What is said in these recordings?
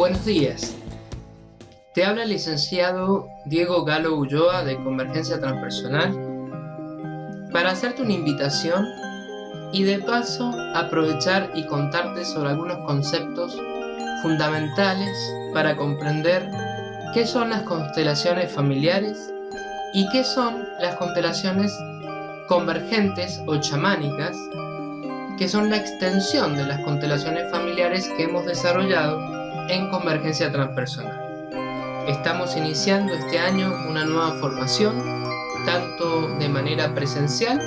Buenos días, te habla el licenciado Diego Galo Ulloa de Convergencia Transpersonal para hacerte una invitación y de paso aprovechar y contarte sobre algunos conceptos fundamentales para comprender qué son las constelaciones familiares y qué son las constelaciones convergentes o chamánicas, que son la extensión de las constelaciones familiares que hemos desarrollado en Convergencia Transpersonal. Estamos iniciando este año una nueva formación, tanto de manera presencial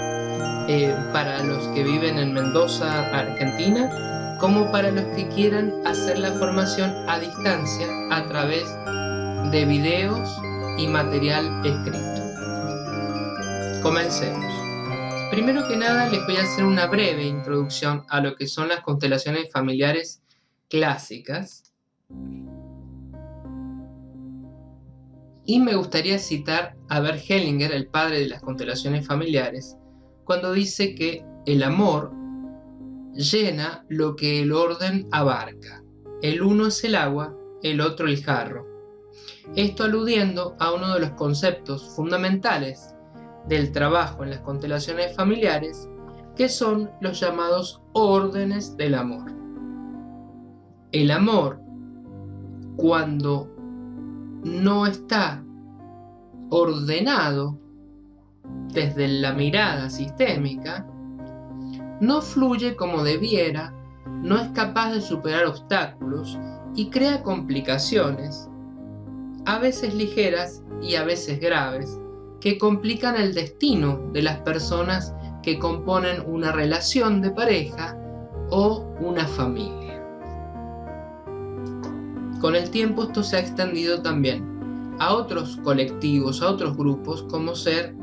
para los que viven en Mendoza, Argentina, como para los que quieran hacer la formación a distancia a través de videos y material escrito. Comencemos. Primero que nada les voy a hacer una breve introducción a lo que son las constelaciones familiares clásicas. Y me gustaría citar a Bert Hellinger, el padre de las constelaciones familiares, cuando dice que el amor llena lo que el orden abarca. El uno es el agua, el otro el jarro. Esto aludiendo a uno de los conceptos fundamentales del trabajo en las constelaciones familiares, que son los llamados órdenes del amor. El amor, cuando no está ordenado desde la mirada sistémica, no fluye como debiera, no es capaz de superar obstáculos y crea complicaciones, a veces ligeras y a veces graves, que complican el destino de las personas que componen una relación de pareja o una familia. Con el tiempo esto se ha extendido también a otros colectivos, a otros grupos, como ser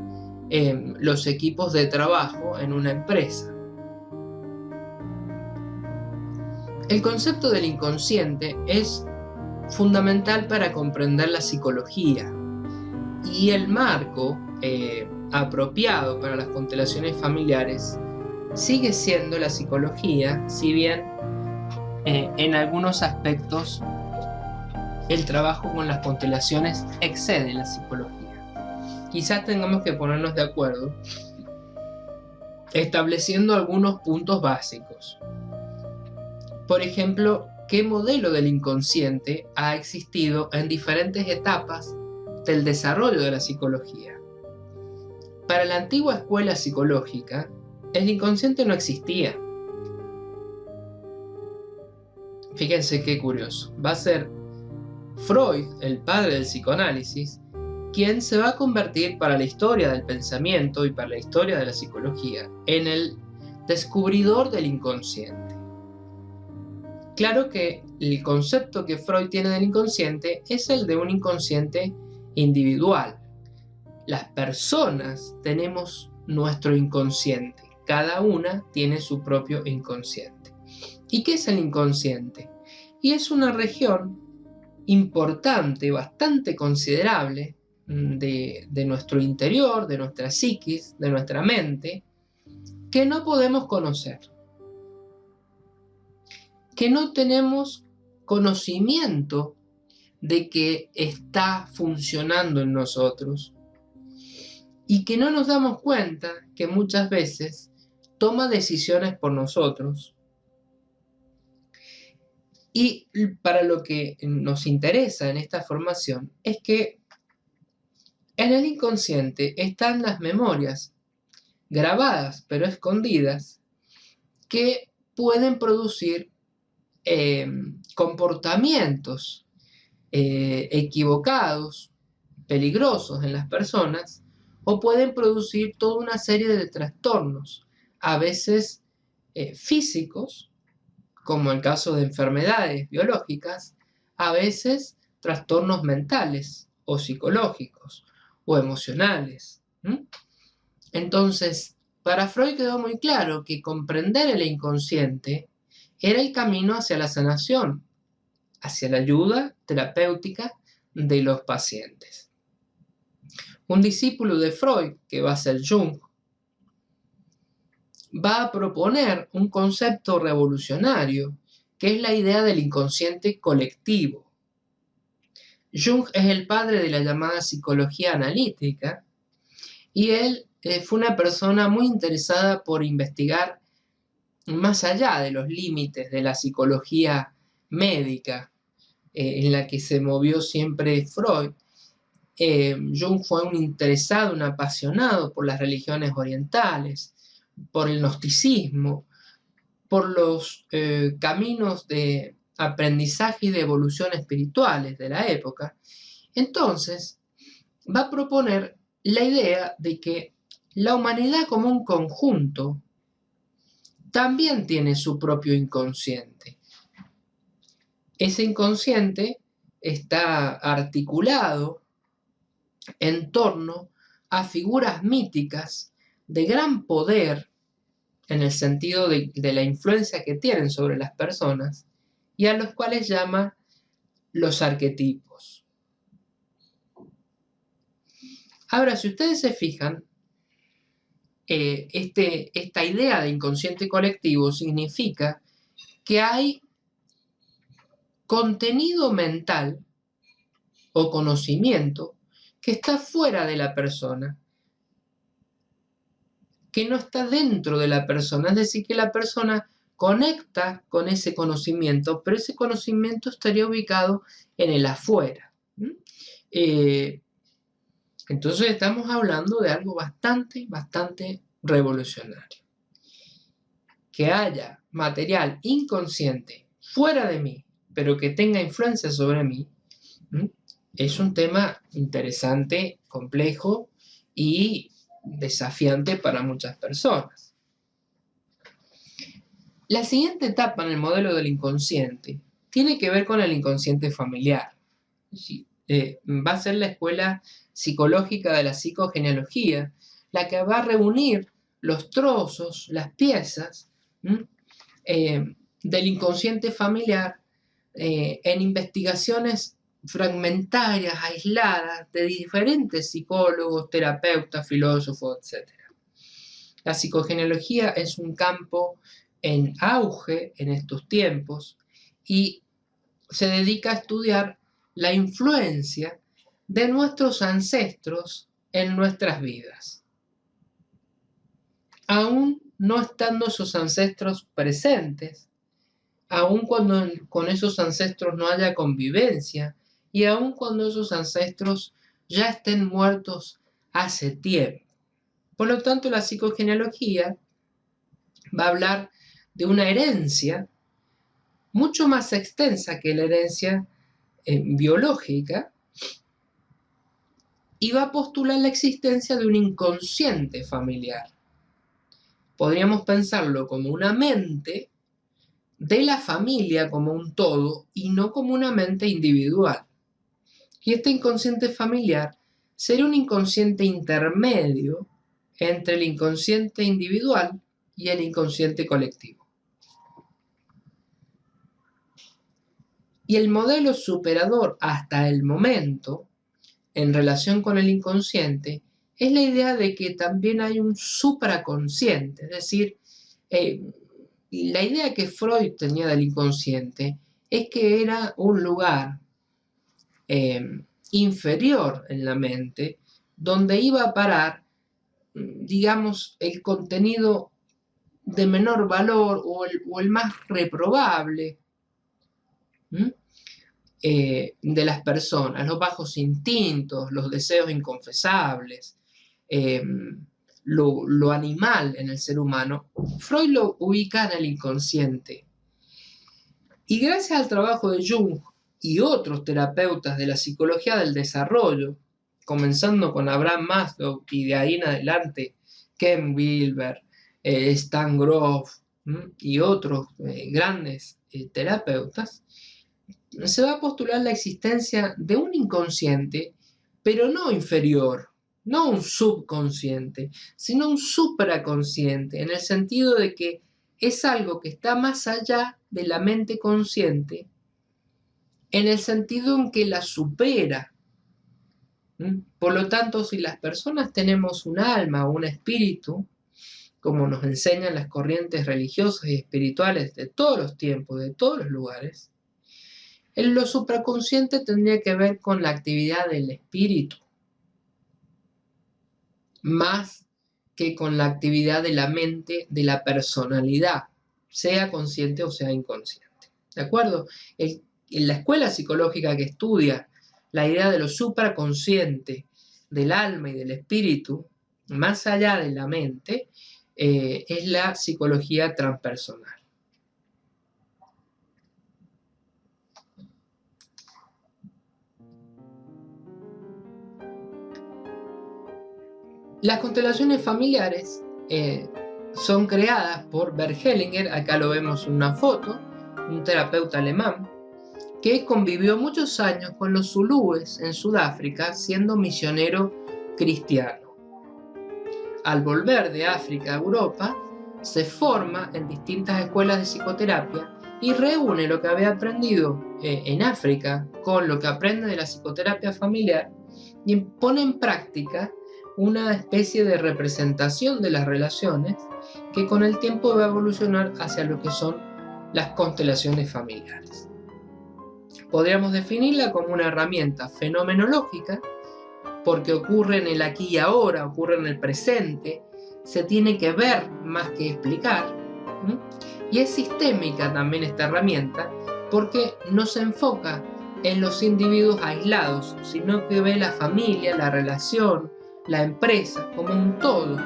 los equipos de trabajo en una empresa. El concepto del inconsciente es fundamental para comprender la psicología, y el marco apropiado para las constelaciones familiares sigue siendo la psicología, si bien en algunos aspectos el trabajo con las constelaciones excede la psicología. Quizás tengamos que ponernos de acuerdo estableciendo algunos puntos básicos. Por ejemplo, ¿qué modelo del inconsciente ha existido en diferentes etapas del desarrollo de la psicología? Para la antigua escuela psicológica, el inconsciente no existía. Fíjense qué curioso. Va a ser Freud, el padre del psicoanálisis, quien se va a convertir para la historia del pensamiento y para la historia de la psicología en el descubridor del inconsciente. Claro que el concepto que Freud tiene del inconsciente es el de un inconsciente individual. Las personas tenemos nuestro inconsciente, cada una tiene su propio inconsciente. ¿Y qué es el inconsciente? Y es una región importante, bastante considerable de nuestro interior, de nuestra psiquis, de nuestra mente, que no podemos conocer, que no tenemos conocimiento de que está funcionando en nosotros y que no nos damos cuenta que muchas veces toma decisiones por nosotros. Y para lo que nos interesa en esta formación es que en el inconsciente están las memorias grabadas pero escondidas que pueden producir comportamientos equivocados, peligrosos en las personas, o pueden producir toda una serie de trastornos, a veces físicos, como el caso de enfermedades biológicas, a veces trastornos mentales o psicológicos o emocionales. Entonces, para Freud quedó muy claro que comprender el inconsciente era el camino hacia la sanación, hacia la ayuda terapéutica de los pacientes. Un discípulo de Freud, que va a ser Jung, va a proponer un concepto revolucionario, que es la idea del inconsciente colectivo. Jung es el padre de la llamada psicología analítica y él fue una persona muy interesada por investigar más allá de los límites de la psicología médica en la que se movió siempre Freud. Jung fue un interesado, un apasionado por las religiones orientales, por el gnosticismo, por los caminos de aprendizaje y de evolución espirituales de la época. Entonces, va a proponer la idea de que la humanidad como un conjunto también tiene su propio inconsciente. Ese inconsciente está articulado en torno a figuras míticas de gran poder en el sentido de la influencia que tienen sobre las personas y a los cuales llama los arquetipos. Ahora, si ustedes se fijan, esta idea de inconsciente colectivo significa que hay contenido mental o conocimiento que está fuera de la persona, que no está dentro de la persona, es decir, que la persona conecta con ese conocimiento, pero ese conocimiento estaría ubicado en el afuera. Entonces estamos hablando de algo bastante revolucionario. Que haya material inconsciente fuera de mí, pero que tenga influencia sobre mí, es un tema interesante, complejo y desafiante para muchas personas. La siguiente etapa en el modelo del inconsciente tiene que ver con el inconsciente familiar. Va a ser la escuela psicológica de la psicogenealogía la que va a reunir los trozos, las piezas del inconsciente familiar en investigaciones fragmentarias, aisladas, de diferentes psicólogos, terapeutas, filósofos, etc. La psicogenealogía es un campo en auge en estos tiempos y se dedica a estudiar la influencia de nuestros ancestros en nuestras vidas. Aún no estando esos ancestros presentes, aun cuando con esos ancestros no haya convivencia y aun cuando esos ancestros ya estén muertos hace tiempo. Por lo tanto, la psicogenealogía va a hablar de una herencia mucho más extensa que la herencia biológica y va a postular la existencia de un inconsciente familiar. Podríamos pensarlo como una mente de la familia como un todo y no como una mente individual. Y este inconsciente familiar sería un inconsciente intermedio entre el inconsciente individual y el inconsciente colectivo. Y el modelo superador hasta el momento, en relación con el inconsciente, es la idea de que también hay un supraconsciente, es decir, la idea que Freud tenía del inconsciente es que era un lugar inferior en la mente donde iba a parar, digamos, el contenido de menor valor o el más reprobable de las personas, los bajos instintos, los deseos inconfesables, lo animal en el ser humano. Freud lo ubica en el inconsciente. Y gracias al trabajo de Jung y otros terapeutas de la psicología del desarrollo, comenzando con Abraham Maslow y de ahí en adelante Ken Wilber, Stan Grof y otros grandes terapeutas, se va a postular la existencia de un inconsciente, pero no inferior, no un subconsciente, sino un supraconsciente, en el sentido de que es algo que está más allá de la mente consciente, en el sentido en que la supera. Por lo tanto, si las personas tenemos un alma o un espíritu, como nos enseñan las corrientes religiosas y espirituales de todos los tiempos, de todos los lugares, Lo supraconsciente tendría que ver con la actividad del espíritu, más que con la actividad de la mente, de la personalidad, sea consciente o sea inconsciente. ¿De acuerdo? En la escuela psicológica que estudia la idea de lo supraconsciente, del alma y del espíritu, más allá de la mente, es la psicología transpersonal. Las constelaciones familiares son creadas por Bert Hellinger, acá lo vemos en una foto, un terapeuta alemán, que convivió muchos años con los zulúes en Sudáfrica siendo misionero cristiano. Al volver de África a Europa, se forma en distintas escuelas de psicoterapia y reúne lo que había aprendido en África con lo que aprende de la psicoterapia familiar y pone en práctica una especie de representación de las relaciones que con el tiempo va a evolucionar hacia lo que son las constelaciones familiares. Podríamos definirla como una herramienta fenomenológica porque ocurre en el aquí y ahora, ocurre en el presente, se tiene que ver más que explicar. Y es sistémica también esta herramienta porque no se enfoca en los individuos aislados, sino que ve la familia, la relación, la empresa como un todo.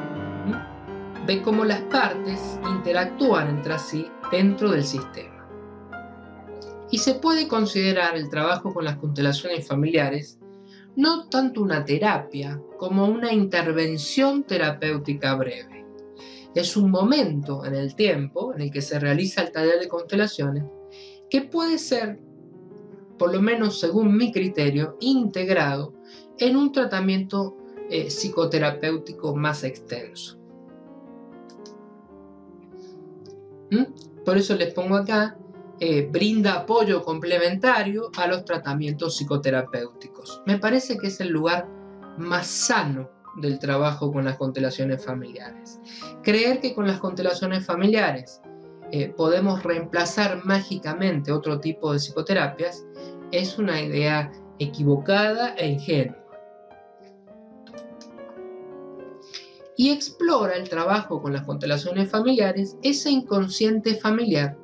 Ve cómo las partes interactúan entre sí dentro del sistema. Y se puede considerar el trabajo con las constelaciones familiares no tanto una terapia como una intervención terapéutica breve. Es un momento en el tiempo en el que se realiza el taller de constelaciones que puede ser, por lo menos según mi criterio, integrado en un tratamiento psicoterapéutico más extenso. Por eso les pongo acá, brinda apoyo complementario a los tratamientos psicoterapéuticos. Me parece que es el lugar más sano del trabajo con las constelaciones familiares. Creer que con las constelaciones familiares podemos reemplazar mágicamente otro tipo de psicoterapias es una idea equivocada e ingenua. Y explora el trabajo con las constelaciones familiares ese inconsciente familiar,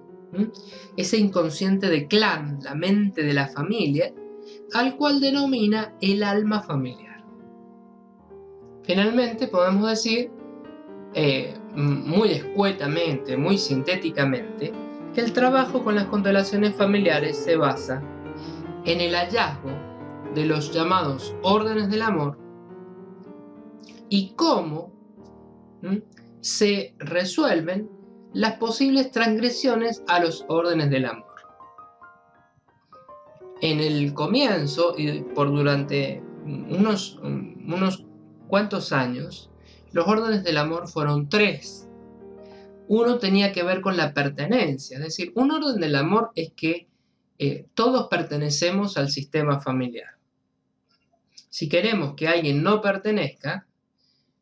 ese inconsciente de clan, la mente de la familia, al cual denomina el alma familiar. Finalmente podemos decir, muy escuetamente, muy sintéticamente, que el trabajo con las constelaciones familiares se basa en el hallazgo de los llamados órdenes del amor y cómo se resuelven las posibles transgresiones a los órdenes del amor. En el comienzo y por durante unos cuantos años, los órdenes del amor fueron 3. Uno tenía que ver con la pertenencia, es decir, un orden del amor es que todos pertenecemos al sistema familiar. Si queremos que alguien no pertenezca,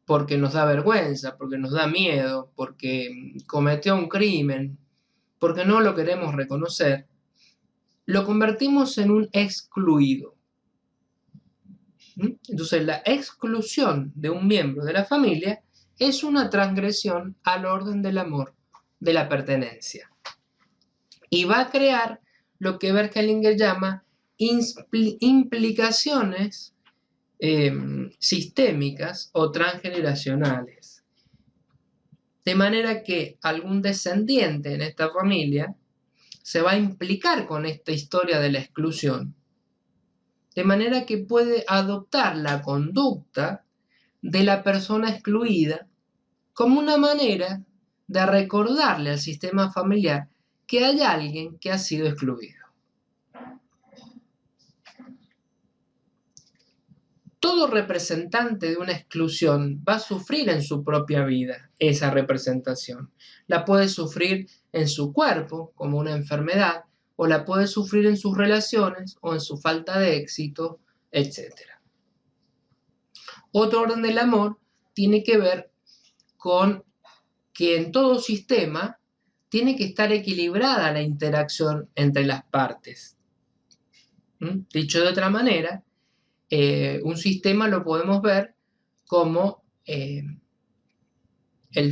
porque nos da vergüenza, porque nos da miedo, porque cometió un crimen, porque no lo queremos reconocer, lo convertimos en un excluido. Entonces, la exclusión de un miembro de la familia es una transgresión al orden del amor, de la pertenencia. Y va a crear lo que Bert Hellinger llama implicaciones sistémicas o transgeneracionales. De manera que algún descendiente en esta familia se va a implicar con esta historia de la exclusión, de manera que puede adoptar la conducta de la persona excluida como una manera de recordarle al sistema familiar que hay alguien que ha sido excluido. Todo representante de una exclusión va a sufrir en su propia vida esa representación. La puede sufrir en su cuerpo como una enfermedad, o la puede sufrir en sus relaciones o en su falta de éxito, etc. Otro orden del amor tiene que ver con que en todo sistema tiene que estar equilibrada la interacción entre las partes. Dicho de otra manera, un sistema lo podemos ver como el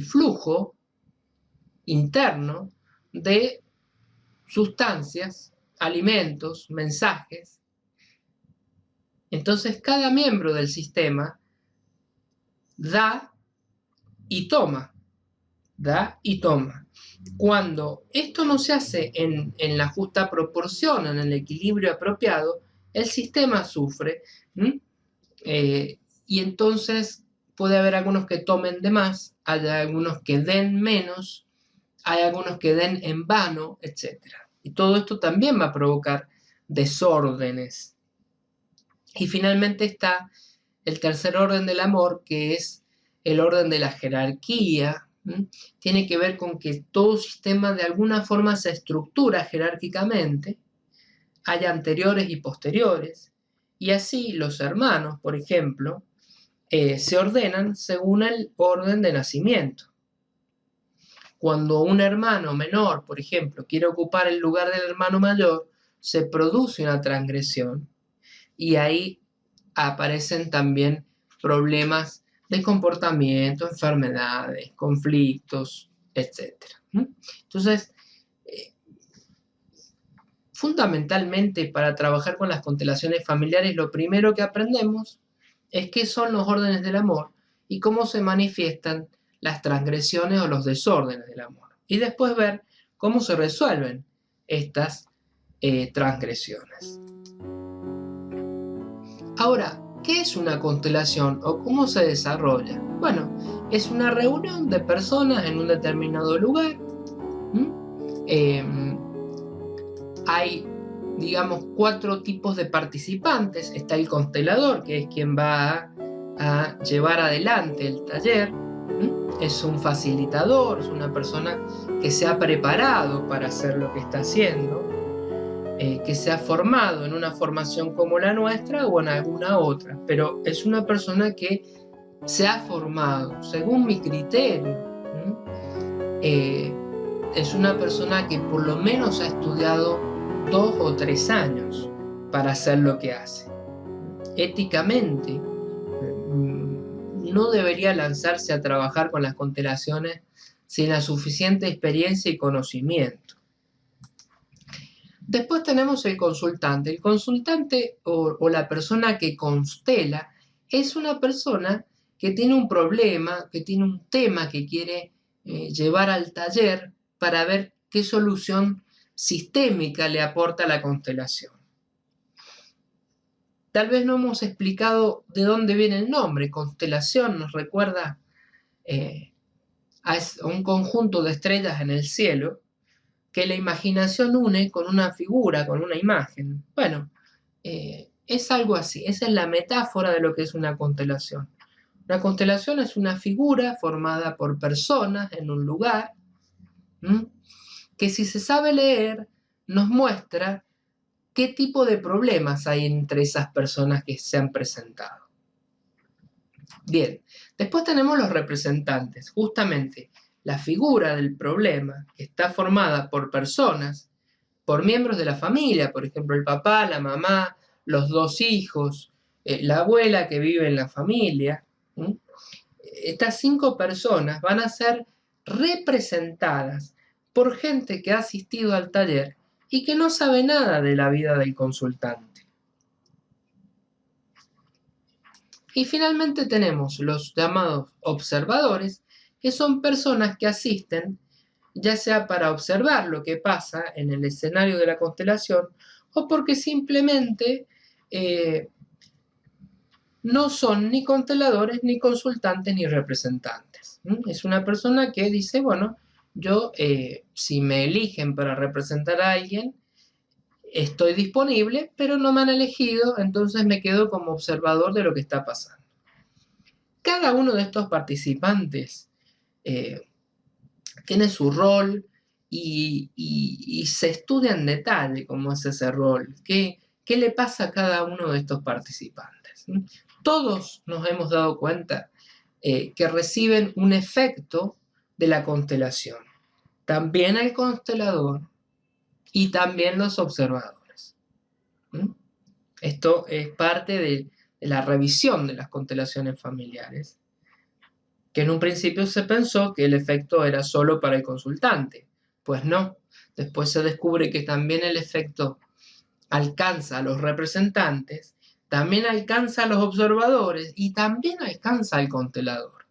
flujo interno de sustancias, alimentos, mensajes. Entonces, cada miembro del sistema da y toma, da y toma. Cuando esto no se hace en la justa proporción, en el equilibrio apropiado, el sistema sufre. Y entonces puede haber algunos que tomen de más, hay algunos que den menos, hay algunos que den en vano, etc. Y todo esto también va a provocar desórdenes. Y finalmente está el tercer orden del amor, que es el orden de la jerarquía. Tiene que ver con que todo sistema de alguna forma se estructura jerárquicamente, hay anteriores y posteriores, y así los hermanos, por ejemplo, se ordenan según el orden de nacimiento. Cuando un hermano menor, por ejemplo, quiere ocupar el lugar del hermano mayor, se produce una transgresión y ahí aparecen también problemas de comportamiento, enfermedades, conflictos, etc. Entonces, fundamentalmente para trabajar con las constelaciones familiares, lo primero que aprendemos es qué son los órdenes del amor y cómo se manifiestan las transgresiones o los desórdenes del amor. Y después ver cómo se resuelven estas transgresiones. Ahora, ¿qué es una constelación o cómo se desarrolla? Bueno, es una reunión de personas en un determinado lugar. Hay, digamos, 4 tipos de participantes. Está el constelador, que es quien va a llevar adelante el taller. Es un facilitador, es una persona que se ha preparado para hacer lo que está haciendo, que se ha formado en una formación como la nuestra o en alguna otra, pero es una persona que se ha formado, según mi criterio. Es una persona que por lo menos ha estudiado 2 o 3 años para hacer lo que hace. Éticamente, no debería lanzarse a trabajar con las constelaciones sin la suficiente experiencia y conocimiento. Después tenemos el consultante. El consultante o la persona que constela es una persona que tiene un problema, que tiene un tema que quiere llevar al taller para ver qué solución sistémica le aporta la constelación. Tal vez no hemos explicado de dónde viene el nombre. Constelación nos recuerda a un conjunto de estrellas en el cielo que la imaginación une con una figura, con una imagen. Bueno, es algo así. Esa es la metáfora de lo que es una constelación. Una constelación es una figura formada por personas en un lugar, que si se sabe leer, nos muestra qué tipo de problemas hay entre esas personas que se han presentado. Bien, después tenemos los representantes. Justamente la figura del problema, que está formada por personas, por miembros de la familia, por ejemplo, el papá, la mamá, los 2 hijos, la abuela que vive en la familia. Estas 5 personas van a ser representadas por gente que ha asistido al taller y que no sabe nada de la vida del consultante. Y finalmente tenemos los llamados observadores, que son personas que asisten, ya sea para observar lo que pasa en el escenario de la constelación o porque simplemente no son ni consteladores, ni consultantes, ni representantes. Es una persona que dice, bueno, yo si me eligen para representar a alguien, estoy disponible, pero no me han elegido, entonces me quedo como observador de lo que está pasando. Cada uno de estos participantes tiene su rol y se estudia en detalle cómo es ese rol, qué le pasa a cada uno de estos participantes. Todos nos hemos dado cuenta que reciben un efecto de la constelación. También el constelador y también los observadores. Esto es parte de la revisión de las constelaciones familiares, que en un principio se pensó que el efecto era solo para el consultante. Pues no, después se descubre que también el efecto alcanza a los representantes, también alcanza a los observadores y también alcanza al constelador.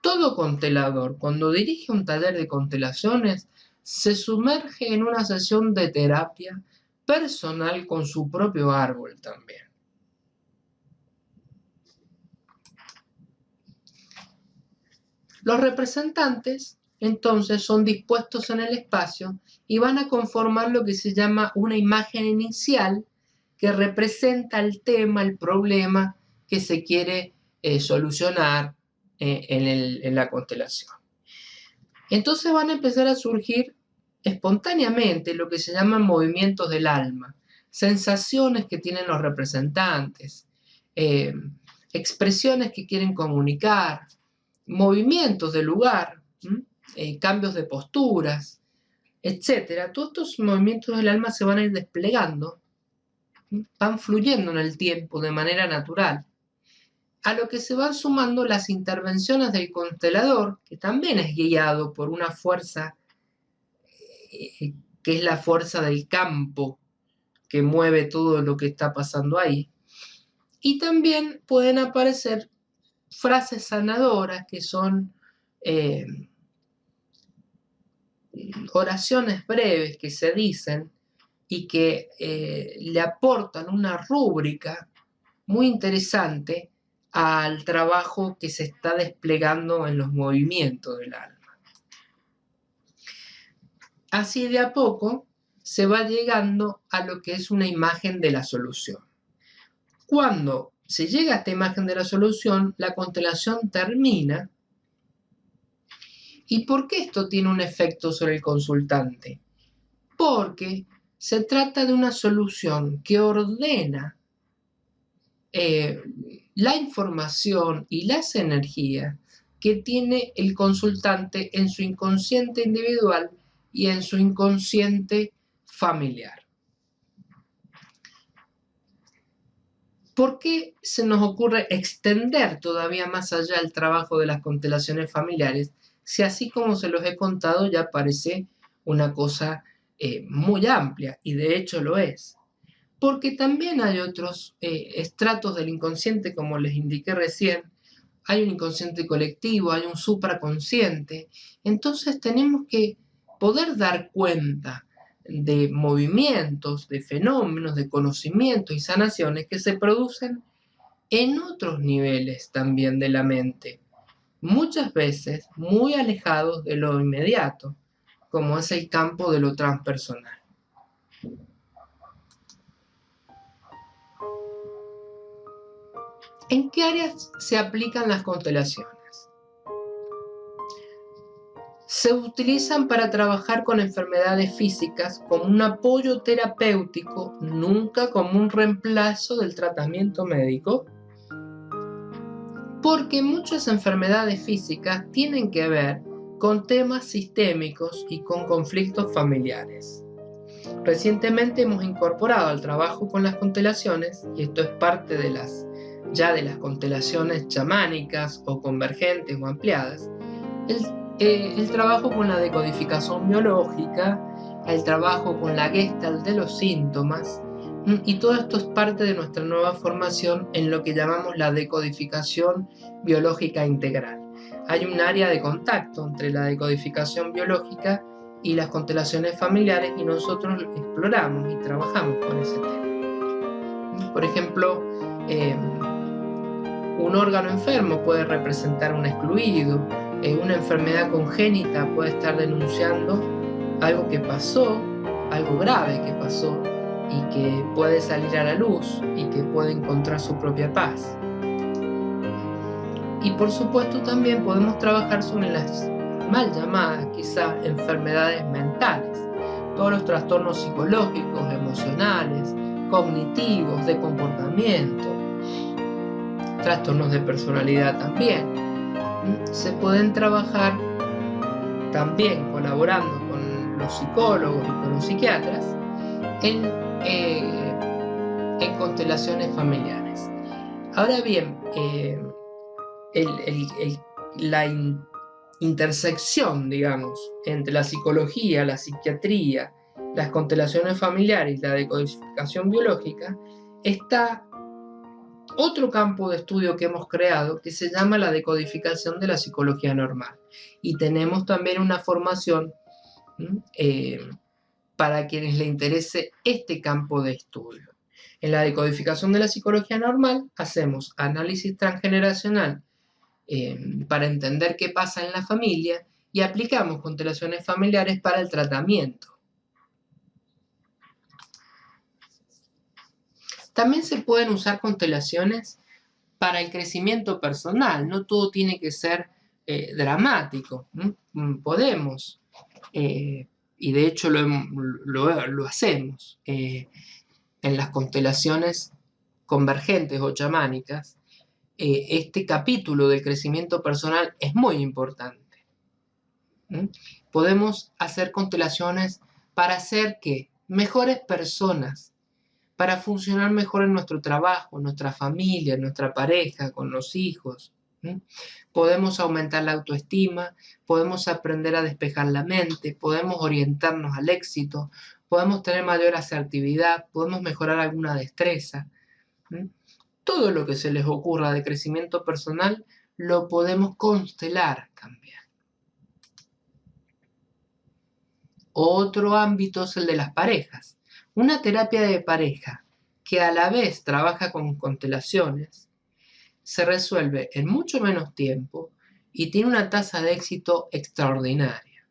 Todo constelador, cuando dirige un taller de constelaciones, se sumerge en una sesión de terapia personal con su propio árbol también. Los representantes, entonces, son dispuestos en el espacio y van a conformar lo que se llama una imagen inicial que representa el tema, el problema que se quiere solucionar en la constelación. Entonces van a empezar a surgir espontáneamente lo que se llaman movimientos del alma, sensaciones que tienen los representantes, expresiones que quieren comunicar, movimientos del lugar, cambios de posturas, etc. Todos estos movimientos del alma se van a ir desplegando, van fluyendo en el tiempo de manera natural, a lo que se van sumando las intervenciones del constelador, que también es guiado por una fuerza que es la fuerza del campo que mueve todo lo que está pasando ahí. Y también pueden aparecer frases sanadoras que son oraciones breves que se dicen y que le aportan una rúbrica muy interesante al trabajo que se está desplegando en los movimientos del alma. Así de a poco se va llegando a lo que es una imagen de la solución. Cuando se llega a esta imagen de la solución, la constelación termina. ¿Y por qué esto tiene un efecto sobre el consultante? Porque se trata de una solución que ordena la información y las energías que tiene el consultante en su inconsciente individual y en su inconsciente familiar. ¿Por qué se nos ocurre extender todavía más allá el trabajo de las constelaciones familiares, si así como se los he contado ya parece una cosa muy amplia, y de hecho lo es? Porque también hay otros estratos del inconsciente, como les indiqué recién. Hay un inconsciente colectivo, hay un supraconsciente. Entonces tenemos que poder dar cuenta de movimientos, de fenómenos, de conocimientos y sanaciones que se producen en otros niveles también de la mente, muchas veces muy alejados de lo inmediato, como es el campo de lo transpersonal. ¿En qué áreas se aplican las constelaciones? Se utilizan para trabajar con enfermedades físicas como un apoyo terapéutico, nunca como un reemplazo del tratamiento médico, porque muchas enfermedades físicas tienen que ver con temas sistémicos y con conflictos familiares. Recientemente hemos incorporado al trabajo con las constelaciones, y esto es parte de las constelaciones chamánicas o convergentes o ampliadas, el trabajo con la decodificación biológica, el trabajo con la Gestalt de los síntomas, y todo esto es parte de nuestra nueva formación en lo que llamamos la decodificación biológica integral. Hay un área de contacto entre la decodificación biológica y las constelaciones familiares, y nosotros exploramos y trabajamos con ese tema. Por ejemplo, un órgano enfermo puede representar un excluido, una enfermedad congénita puede estar denunciando algo que pasó, algo grave que pasó y que puede salir a la luz y que puede encontrar su propia paz. Y por supuesto también podemos trabajar sobre las mal llamadas quizá enfermedades mentales, todos los trastornos psicológicos, emocionales, cognitivos, de comportamiento, trastornos de personalidad también. Se pueden trabajar también colaborando con los psicólogos y con los psiquiatras en en constelaciones familiares. Ahora bien, la intersección, digamos, entre la psicología, la psiquiatría, las constelaciones familiares y la decodificación biológica, está otro campo de estudio que hemos creado que se llama la decodificación de la psicología normal. Y tenemos también una formación para quienes les interese este campo de estudio. En la decodificación de la psicología normal hacemos análisis transgeneracional para entender qué pasa en la familia y aplicamos constelaciones familiares para el tratamiento. También se pueden usar constelaciones para el crecimiento personal, no todo tiene que ser dramático. Podemos, y de hecho lo hacemos, en las constelaciones convergentes o chamánicas, este capítulo del crecimiento personal es muy importante. Podemos hacer constelaciones para ser que mejores personas, para funcionar mejor en nuestro trabajo, en nuestra familia, en nuestra pareja, con los hijos. Podemos aumentar la autoestima, podemos aprender a despejar la mente, podemos orientarnos al éxito, podemos tener mayor asertividad, podemos mejorar alguna destreza. Todo lo que se les ocurra de crecimiento personal lo podemos constelar también. Otro ámbito es el de las parejas. Una terapia de pareja que a la vez trabaja con constelaciones se resuelve en mucho menos tiempo y tiene una tasa de éxito extraordinaria.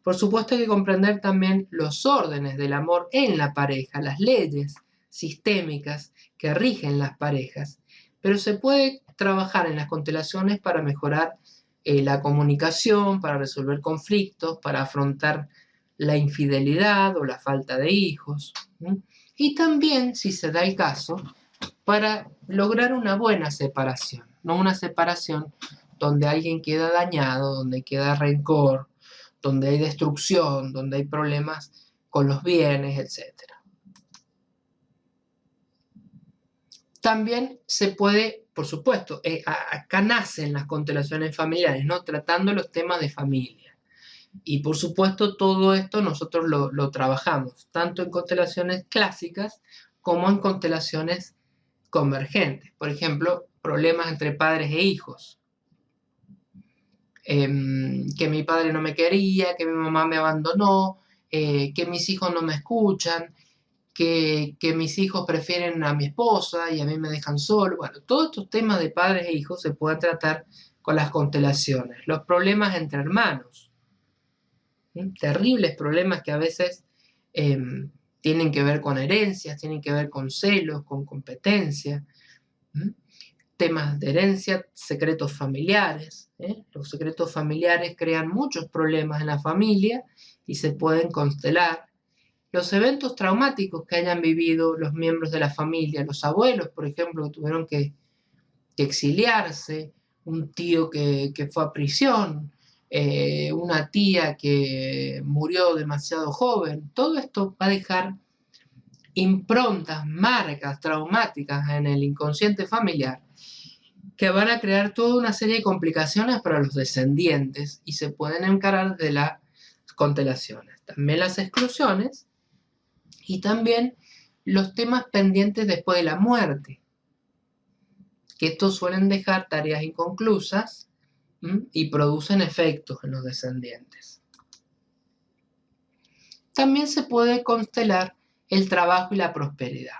Por supuesto hay que comprender también los órdenes del amor en la pareja, las leyes sistémicas que rigen las parejas, pero se puede trabajar en las constelaciones para mejorar la comunicación, para resolver conflictos, para afrontar la infidelidad o la falta de hijos, y también, si se da el caso, para lograr una buena separación, no una separación donde alguien queda dañado, donde queda rencor, donde hay destrucción, donde hay problemas con los bienes, etc. También se puede, por supuesto, acá nacen las constelaciones familiares, ¿no? Tratando los temas de familia. Y por supuesto todo esto nosotros lo trabajamos, tanto en constelaciones clásicas como en constelaciones convergentes. Por ejemplo, problemas entre padres e hijos. Que mi padre no me quería, que mi mamá me abandonó, que mis hijos no me escuchan, que mis hijos prefieren a mi esposa y a mí me dejan solo. Bueno, todos estos temas de padres e hijos se pueden tratar con las constelaciones. Los problemas entre hermanos. Terribles problemas que a veces tienen que ver con herencias, tienen que ver con celos, con competencia. Temas de herencia, secretos familiares. Los secretos familiares crean muchos problemas en la familia y se pueden constelar. Los eventos traumáticos que hayan vivido los miembros de la familia, los abuelos, por ejemplo, que tuvieron que exiliarse, un tío que fue a prisión, una tía que murió demasiado joven, todo esto va a dejar improntas, marcas traumáticas en el inconsciente familiar que van a crear toda una serie de complicaciones para los descendientes y se pueden encarar de las constelaciones. También las exclusiones y también los temas pendientes después de la muerte, que estos suelen dejar tareas inconclusas y producen efectos en los descendientes. También se puede constelar el trabajo y la prosperidad.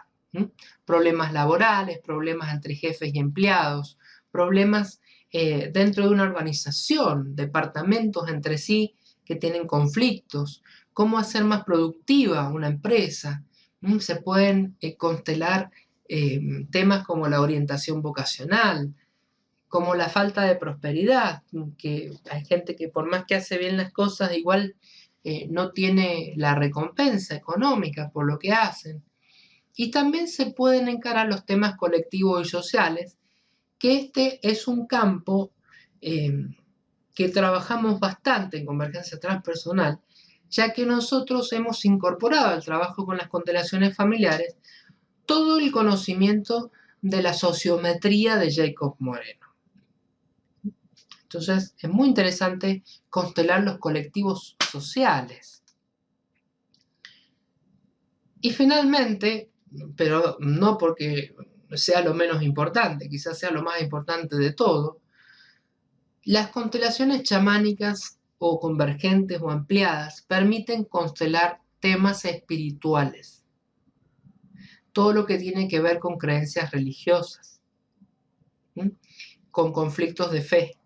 Problemas laborales, problemas entre jefes y empleados, problemas dentro de una organización, departamentos entre sí que tienen conflictos, cómo hacer más productiva una empresa. Se pueden constelar temas como la orientación vocacional, como la falta de prosperidad, que hay gente que por más que hace bien las cosas, igual no tiene la recompensa económica por lo que hacen. Y también se pueden encarar los temas colectivos y sociales, que este es un campo que trabajamos bastante en Convergencia Transpersonal, ya que nosotros hemos incorporado al trabajo con las constelaciones familiares todo el conocimiento de la sociometría de Jacob Moreno. Entonces, es muy interesante constelar los colectivos sociales. Y finalmente, pero no porque sea lo menos importante, quizás sea lo más importante de todo, las constelaciones chamánicas o convergentes o ampliadas permiten constelar temas espirituales, todo lo que tiene que ver con creencias religiosas, con conflictos de fe,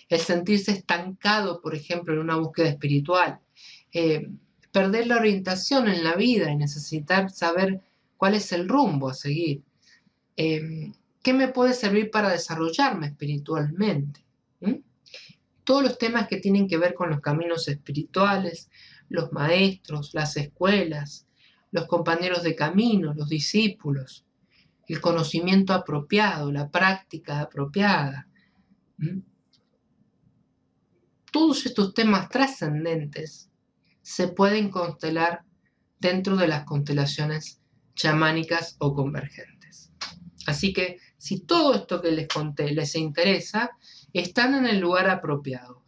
el sentirse estancado, por ejemplo, en una búsqueda espiritual, perder la orientación en la vida y necesitar saber cuál es el rumbo a seguir. ¿Qué me puede servir para desarrollarme espiritualmente? Todos los temas que tienen que ver con los caminos espirituales, los maestros, las escuelas, los compañeros de camino, los discípulos, el conocimiento apropiado, la práctica apropiada. Todos estos temas trascendentes se pueden constelar dentro de las constelaciones chamánicas o convergentes. Así que si todo esto que les conté les interesa, están en el lugar apropiado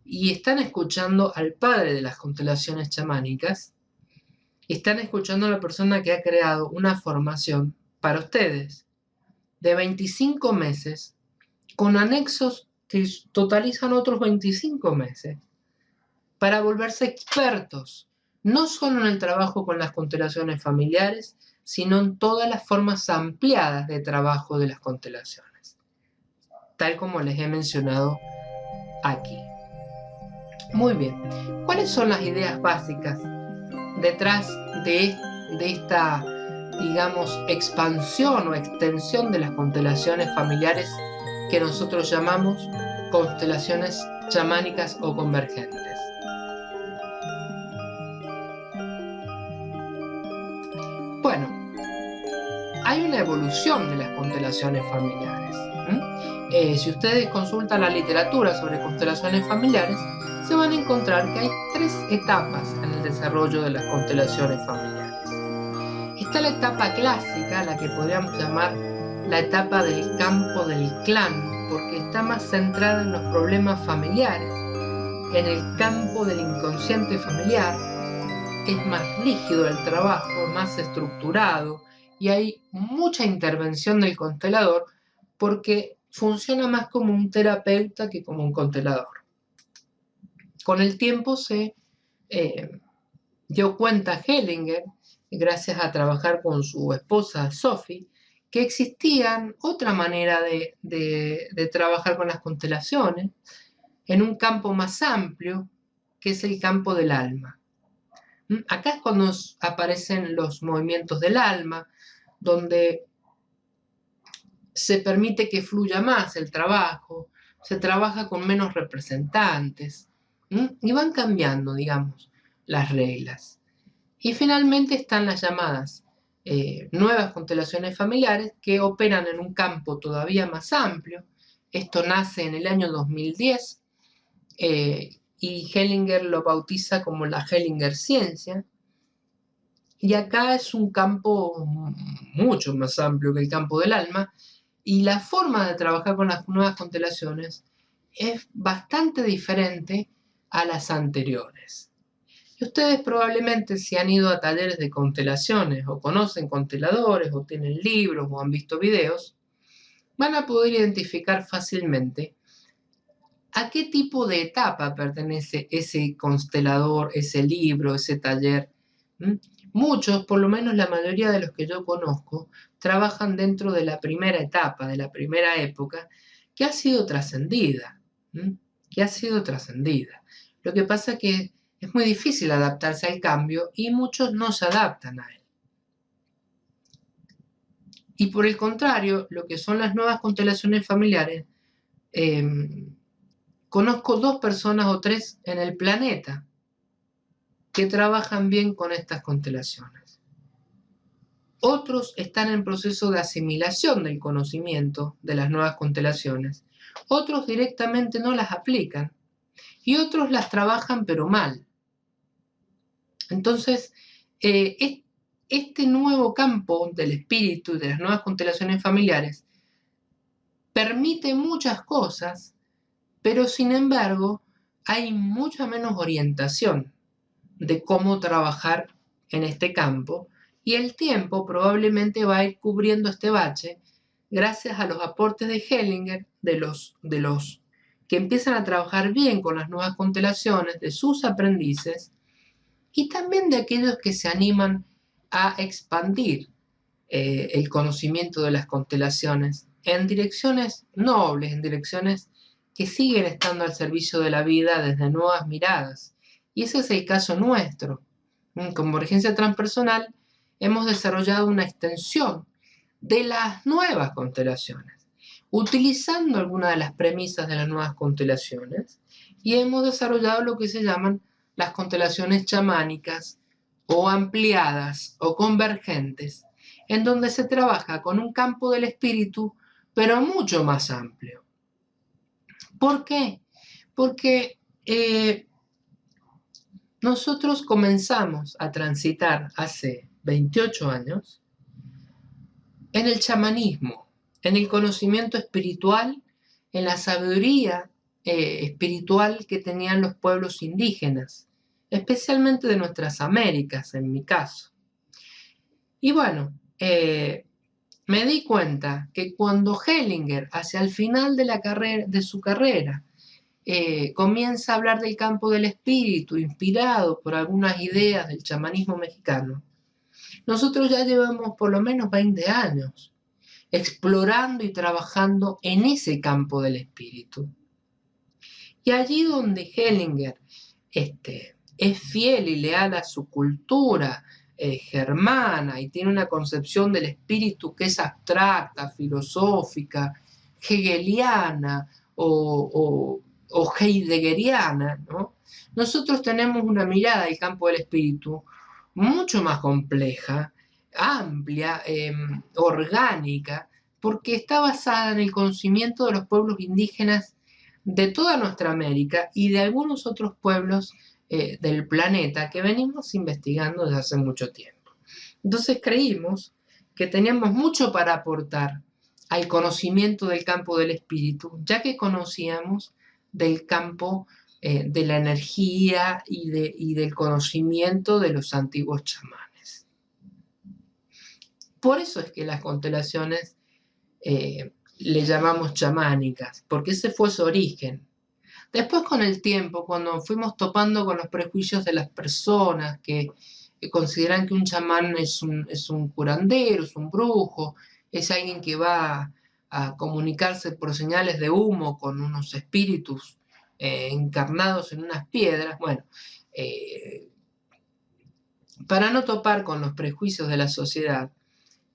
y están escuchando al padre de las constelaciones chamánicas, están escuchando a la persona que ha creado una formación para ustedes de 25 meses con anexos que totalizan otros 25 meses para volverse expertos, no solo en el trabajo con las constelaciones familiares, sino en todas las formas ampliadas de trabajo de las constelaciones, tal como les he mencionado aquí. Muy bien, ¿cuáles son las ideas básicas detrás de esta, digamos, expansión o extensión de las constelaciones familiares que nosotros llamamos constelaciones chamánicas o convergentes? Bueno, hay una evolución de las constelaciones familiares. Si ustedes consultan la literatura sobre constelaciones familiares, se van a encontrar que hay 3 etapas en el desarrollo de las constelaciones familiares. Está la etapa clásica, la que podríamos llamar la etapa del campo del clan, porque está más centrada en los problemas familiares, en el campo del inconsciente familiar. Es más rígido el trabajo, más estructurado, y hay mucha intervención del constelador porque funciona más como un terapeuta que como un constelador. Con el tiempo se dio cuenta Hellinger, gracias a trabajar con su esposa Sophie, que existían otra manera de trabajar con las constelaciones en un campo más amplio, que es el campo del alma. Acá es cuando aparecen los movimientos del alma, donde se permite que fluya más el trabajo, se trabaja con menos representantes, y van cambiando, digamos, las reglas. Y finalmente están las llamadas nuevas constelaciones familiares que operan en un campo todavía más amplio. Esto nace en el año 2010 y Hellinger lo bautiza como la Hellinger ciencia. Y acá es un campo mucho más amplio que el campo del alma, y la forma de trabajar con las nuevas constelaciones es bastante diferente a las anteriores. Y ustedes probablemente, si han ido a talleres de constelaciones o conocen consteladores o tienen libros o han visto videos, van a poder identificar fácilmente a qué tipo de etapa pertenece ese constelador, ese libro, ese taller. Muchos, por lo menos la mayoría de los que yo conozco, trabajan dentro de la primera etapa, de la primera época, que ha sido trascendida. Lo que pasa es que es muy difícil adaptarse al cambio y muchos no se adaptan a él. Y por el contrario, lo que son las nuevas constelaciones familiares, conozco 2 personas o 3 en el planeta que trabajan bien con estas constelaciones. Otros están en proceso de asimilación del conocimiento de las nuevas constelaciones. Otros directamente no las aplican y otros las trabajan pero mal. Entonces, este nuevo campo del espíritu, de las nuevas constelaciones familiares, permite muchas cosas, pero sin embargo hay mucha menos orientación de cómo trabajar en este campo, y el tiempo probablemente va a ir cubriendo este bache gracias a los aportes de Hellinger, de los que empiezan a trabajar bien con las nuevas constelaciones, de sus aprendices, y también de aquellos que se animan a expandir el conocimiento de las constelaciones en direcciones nobles, en direcciones que siguen estando al servicio de la vida desde nuevas miradas. Y ese es el caso nuestro. En Convergencia Transpersonal hemos desarrollado una extensión de las nuevas constelaciones, utilizando algunas de las premisas de las nuevas constelaciones, y hemos desarrollado lo que se llaman las constelaciones chamánicas o ampliadas o convergentes, en donde se trabaja con un campo del espíritu, pero mucho más amplio. ¿Por qué? Porque nosotros comenzamos a transitar hace 28 años en el chamanismo, en el conocimiento espiritual, en la sabiduría espiritual que tenían los pueblos indígenas, especialmente de nuestras Américas, en mi caso. Y bueno, me di cuenta que cuando Hellinger, hacia el final de su carrera, comienza a hablar del campo del espíritu, inspirado por algunas ideas del chamanismo mexicano, nosotros ya llevamos por lo menos 20 años explorando y trabajando en ese campo del espíritu. Y allí donde Hellinger es fiel y leal a su cultura germana y tiene una concepción del espíritu que es abstracta, filosófica, hegeliana o heideggeriana, ¿no? Nosotros tenemos una mirada del campo del espíritu mucho más compleja, amplia, orgánica, porque está basada en el conocimiento de los pueblos indígenas de toda nuestra América y de algunos otros pueblos del planeta que venimos investigando desde hace mucho tiempo. Entonces creímos que teníamos mucho para aportar al conocimiento del campo del espíritu, ya que conocíamos del campo de la energía y del conocimiento de los antiguos chamanes. Por eso es que las constelaciones le llamamos chamánicas, porque ese fue su origen. Después, con el tiempo, cuando fuimos topando con los prejuicios de las personas que consideran que un chamán es un curandero, es un brujo, es alguien que va a comunicarse por señales de humo con unos espíritus encarnados en unas piedras, bueno, para no topar con los prejuicios de la sociedad,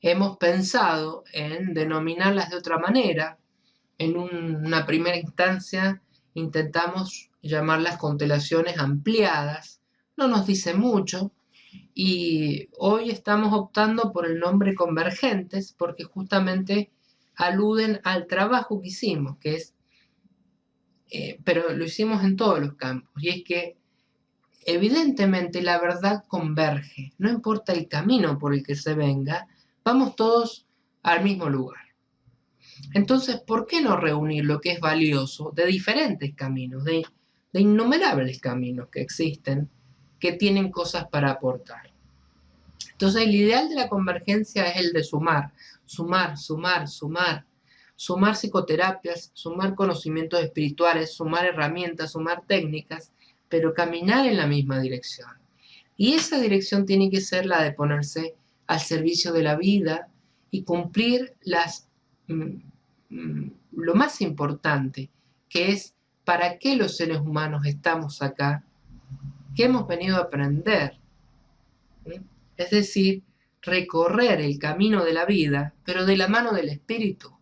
hemos pensado en denominarlas de otra manera. En una primera instancia intentamos llamarlas constelaciones ampliadas, no nos dice mucho, y hoy estamos optando por el nombre convergentes porque justamente aluden al trabajo que hicimos, que es, pero lo hicimos en todos los campos, y es que evidentemente la verdad converge, no importa el camino por el que se venga, vamos todos al mismo lugar. Entonces, ¿por qué no reunir lo que es valioso de diferentes caminos, de innumerables caminos que existen, que tienen cosas para aportar? Entonces, el ideal de la convergencia es el de sumar, sumar, sumar, sumar, sumar psicoterapias, sumar conocimientos espirituales, sumar herramientas, sumar técnicas, pero caminar en la misma dirección. Y esa dirección tiene que ser la de ponerse al servicio de la vida y cumplir lo más importante, que es para qué los seres humanos estamos acá, qué hemos venido a aprender. Es decir, recorrer el camino de la vida, pero de la mano del espíritu,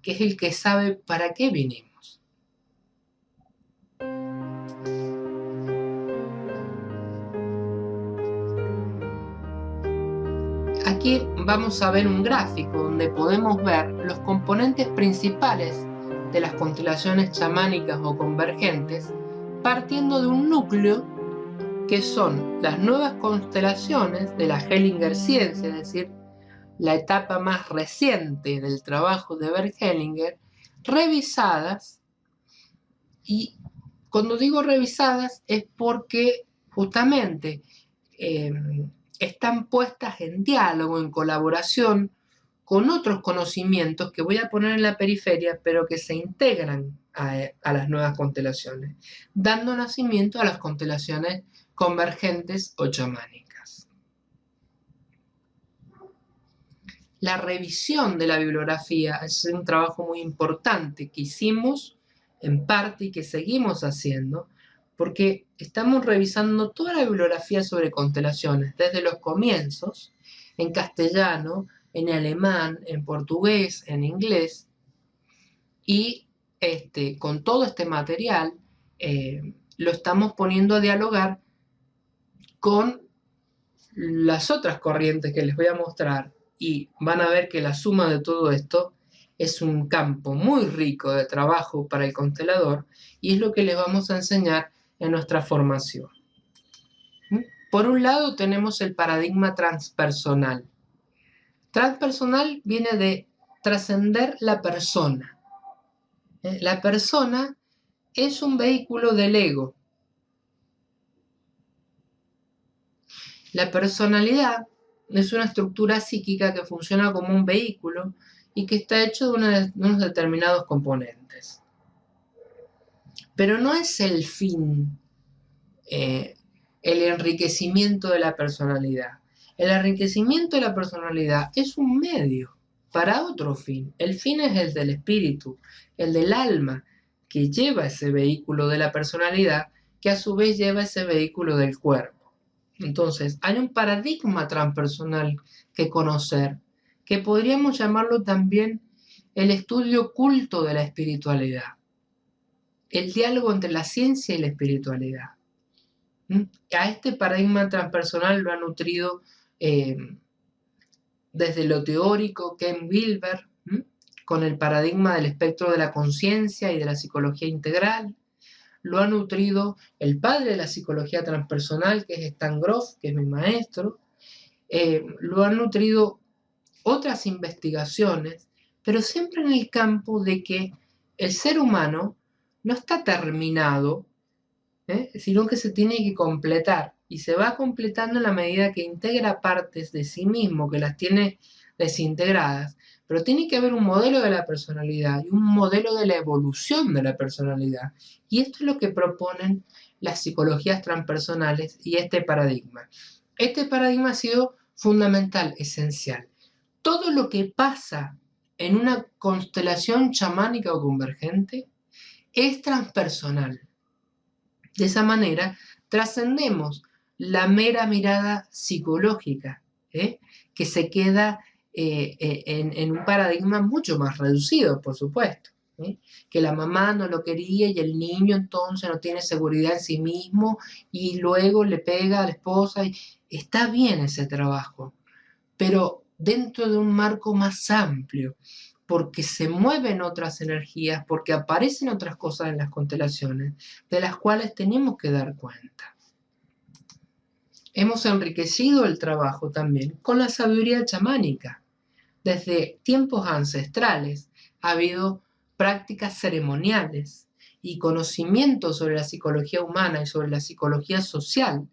que es el que sabe para qué vinimos. Aquí vamos a ver un gráfico donde podemos ver los componentes principales de las constelaciones chamánicas o convergentes, partiendo de un núcleo que son las nuevas constelaciones de la Hellinger ciencia, es decir, la etapa más reciente del trabajo de Bert Hellinger, revisadas. Y cuando digo revisadas es porque justamente están puestas en diálogo, en colaboración con otros conocimientos que voy a poner en la periferia, pero que se integran a las nuevas constelaciones, dando nacimiento a las constelaciones convergentes o chamánicas. La revisión de la bibliografía es un trabajo muy importante que hicimos en parte y que seguimos haciendo, porque estamos revisando toda la bibliografía sobre constelaciones, desde los comienzos, en castellano, en alemán, en portugués, en inglés, y con todo este material lo estamos poniendo a dialogar con las otras corrientes que les voy a mostrar, y van a ver que la suma de todo esto es un campo muy rico de trabajo para el constelador, y es lo que les vamos a enseñar en nuestra formación. Por un lado tenemos el paradigma transpersonal. Transpersonal viene de trascender la persona. La persona es un vehículo del ego. La personalidad es una estructura psíquica que funciona como un vehículo y que está hecho de unos determinados componentes. Pero no es el fin, el enriquecimiento de la personalidad. El enriquecimiento de la personalidad es un medio para otro fin. El fin es el del espíritu, el del alma, que lleva ese vehículo de la personalidad, que a su vez lleva ese vehículo del cuerpo. Entonces, hay un paradigma transpersonal que conocer, que podríamos llamarlo también el estudio oculto de la espiritualidad, el diálogo entre la ciencia y la espiritualidad. A este paradigma transpersonal lo ha nutrido desde lo teórico Ken Wilber, con el paradigma del espectro de la conciencia y de la psicología integral. Lo ha nutrido el padre de la psicología transpersonal, que es Stan Grof, que es mi maestro. Lo han nutrido otras investigaciones, pero siempre en el campo de que el ser humano no está terminado, sino que se tiene que completar, y se va completando en la medida que integra partes de sí mismo, que las tiene desintegradas, pero tiene que haber un modelo de la personalidad y un modelo de la evolución de la personalidad, y esto es lo que proponen las psicologías transpersonales y este paradigma. Este paradigma ha sido fundamental, esencial. Todo lo que pasa en una constelación chamánica o convergente es transpersonal. De esa manera, trascendemos la mera mirada psicológica, que se queda en un paradigma mucho más reducido, por supuesto. Que la mamá no lo quería y el niño entonces no tiene seguridad en sí mismo y luego le pega a la esposa. Y está bien ese trabajo, pero dentro de un marco más amplio, porque se mueven otras energías, porque aparecen otras cosas en las constelaciones, de las cuales tenemos que dar cuenta. Hemos enriquecido el trabajo también con la sabiduría chamánica. Desde tiempos ancestrales ha habido prácticas ceremoniales y conocimientos sobre la psicología humana y sobre la psicología social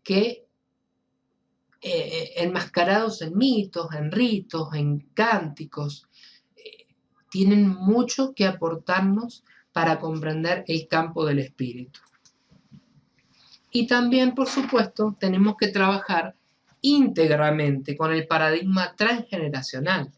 que enmascarados en mitos, en ritos, en cánticos, tienen mucho que aportarnos para comprender el campo del espíritu. Y también, por supuesto, tenemos que trabajar íntegramente con el paradigma transgeneracional,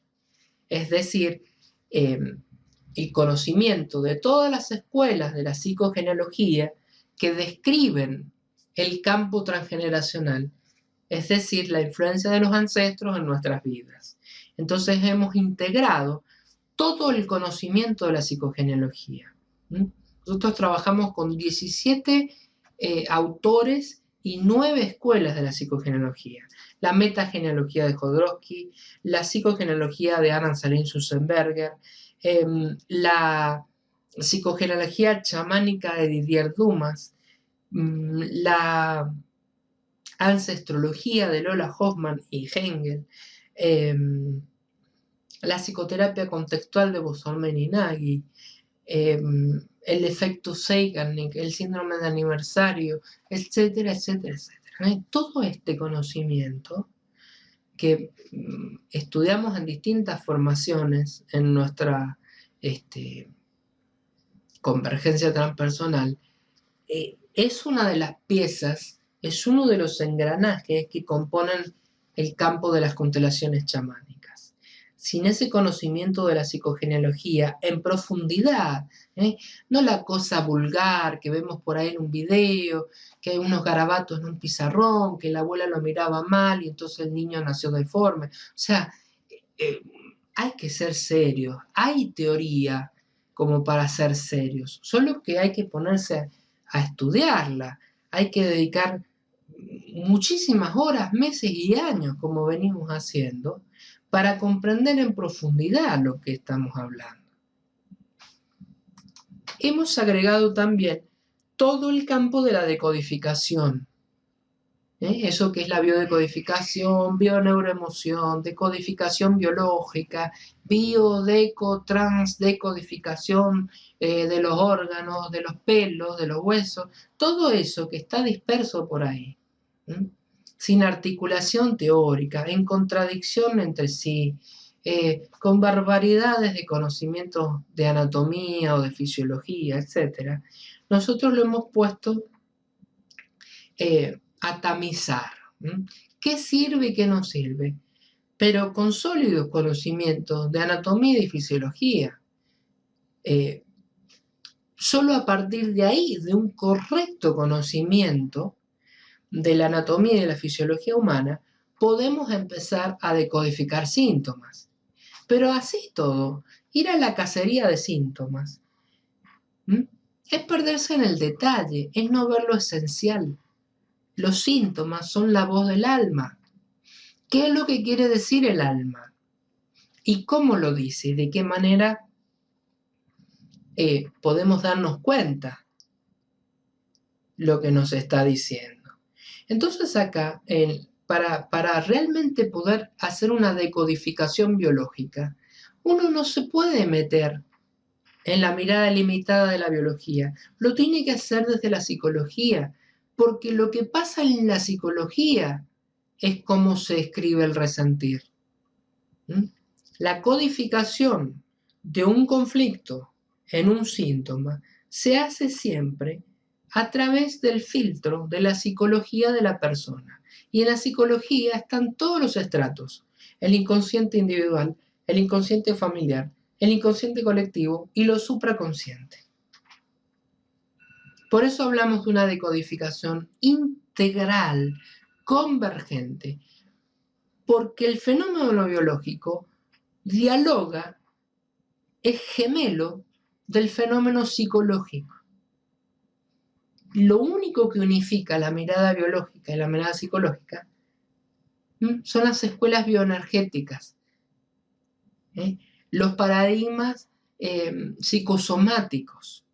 es decir, el conocimiento de todas las escuelas de la psicogenealogía que describen el campo transgeneracional, es decir, la influencia de los ancestros en nuestras vidas. Entonces hemos integrado todo el conocimiento de la psicogenealogía. Nosotros trabajamos con 17 autores y 9 escuelas de la psicogenealogía. La metagenealogía de Jodorowsky, la psicogenealogía de Anna Salin Sussenberger, la psicogenealogía chamánica de Didier Dumas, la ancestrología de Lola Hoffman y Hengel, la psicoterapia contextual de Bosormen y Nagy, el efecto Zeigarnik, el síndrome de aniversario, etcétera, etcétera, etcétera. Todo este conocimiento que estudiamos en distintas formaciones en nuestra convergencia transpersonal, es una de las piezas, es uno de los engranajes que componen el campo de las constelaciones chamánicas. Sin ese conocimiento de la psicogenealogía en profundidad, no la cosa vulgar que vemos por ahí en un video, que hay unos garabatos en un pizarrón, que la abuela lo miraba mal y entonces el niño nació deforme. O sea, hay que ser serios, hay teoría como para ser serios, solo que hay que ponerse a estudiarla, hay que dedicar muchísimas horas, meses y años, como venimos haciendo, para comprender en profundidad lo que estamos hablando. Hemos agregado también todo el campo de la decodificación, eso que es la biodecodificación, bioneuroemoción, decodificación biológica, transdecodificación de los órganos, de los pelos, de los huesos, todo eso que está disperso por ahí, sin articulación teórica, en contradicción entre sí, con barbaridades de conocimientos de anatomía o de fisiología, etc. Nosotros lo hemos puesto a tamizar. ¿Qué sirve y qué no sirve? Pero con sólidos conocimientos de anatomía y fisiología. Solo a partir de ahí, de un correcto conocimiento de la anatomía y de la fisiología humana, podemos empezar a decodificar síntomas. Pero así todo, ir a la cacería de síntomas, es perderse en el detalle, es no ver lo esencial. Los síntomas son la voz del alma. ¿Qué es lo que quiere decir el alma? ¿Y cómo lo dice? ¿De qué manera podemos darnos cuenta lo que nos está diciendo? Entonces acá, para realmente poder hacer una decodificación biológica, uno no se puede meter en la mirada limitada de la biología. Lo tiene que hacer desde la psicología, porque lo que pasa en la psicología es cómo se escribe el resentir. La codificación de un conflicto en un síntoma se hace siempre a través del filtro de la psicología de la persona. Y en la psicología están todos los estratos: el inconsciente individual, el inconsciente familiar, el inconsciente colectivo y lo supraconsciente. Por eso hablamos de una decodificación integral, convergente, porque el fenómeno biológico dialoga, es gemelo del fenómeno psicológico. Lo único que unifica la mirada biológica y la mirada psicológica son las escuelas bioenergéticas, los paradigmas psicosomáticos.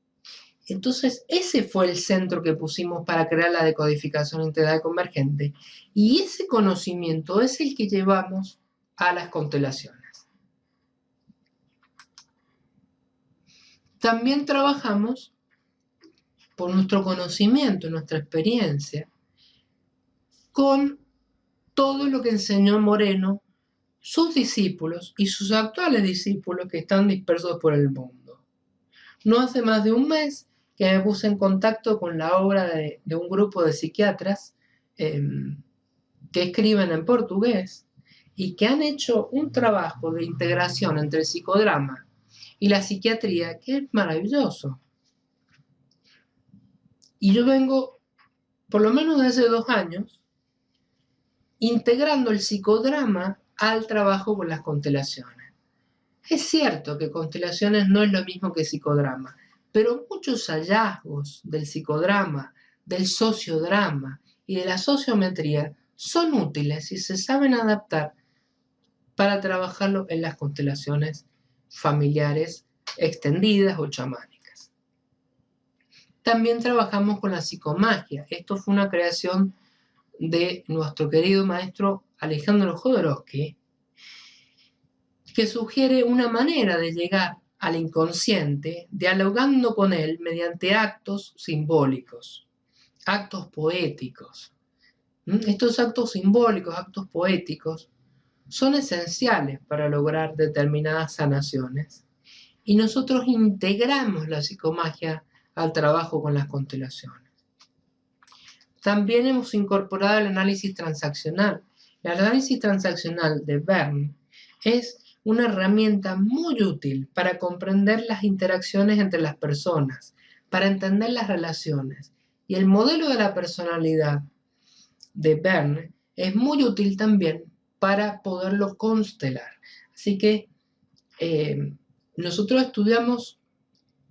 Entonces, ese fue el centro que pusimos para crear la decodificación integral convergente, y ese conocimiento es el que llevamos a las constelaciones. También trabajamos por nuestro conocimiento, nuestra experiencia, con todo lo que enseñó Moreno, sus discípulos y sus actuales discípulos que están dispersos por el mundo. No hace más de un mes que me puse en contacto con la obra de un grupo de psiquiatras que escriben en portugués y que han hecho un trabajo de integración entre el psicodrama y la psiquiatría que es maravilloso. Y yo vengo, por lo menos desde 2 años, integrando el psicodrama al trabajo con las constelaciones. Es cierto que constelaciones no es lo mismo que psicodrama, pero muchos hallazgos del psicodrama, del sociodrama y de la sociometría son útiles y se saben adaptar para trabajarlo en las constelaciones familiares extendidas o chamánicas. También trabajamos con la psicomagia. Esto fue una creación de nuestro querido maestro Alejandro Jodorowsky, que sugiere una manera de llegar al inconsciente dialogando con él mediante actos simbólicos, actos poéticos. Estos actos simbólicos, actos poéticos, son esenciales para lograr determinadas sanaciones. Y nosotros integramos la psicomagia al trabajo con las constelaciones. También hemos incorporado el análisis transaccional. El análisis transaccional de Berne es una herramienta muy útil para comprender las interacciones entre las personas, para entender las relaciones. Y el modelo de la personalidad de Berne es muy útil también para poderlo constelar. Así que nosotros estudiamos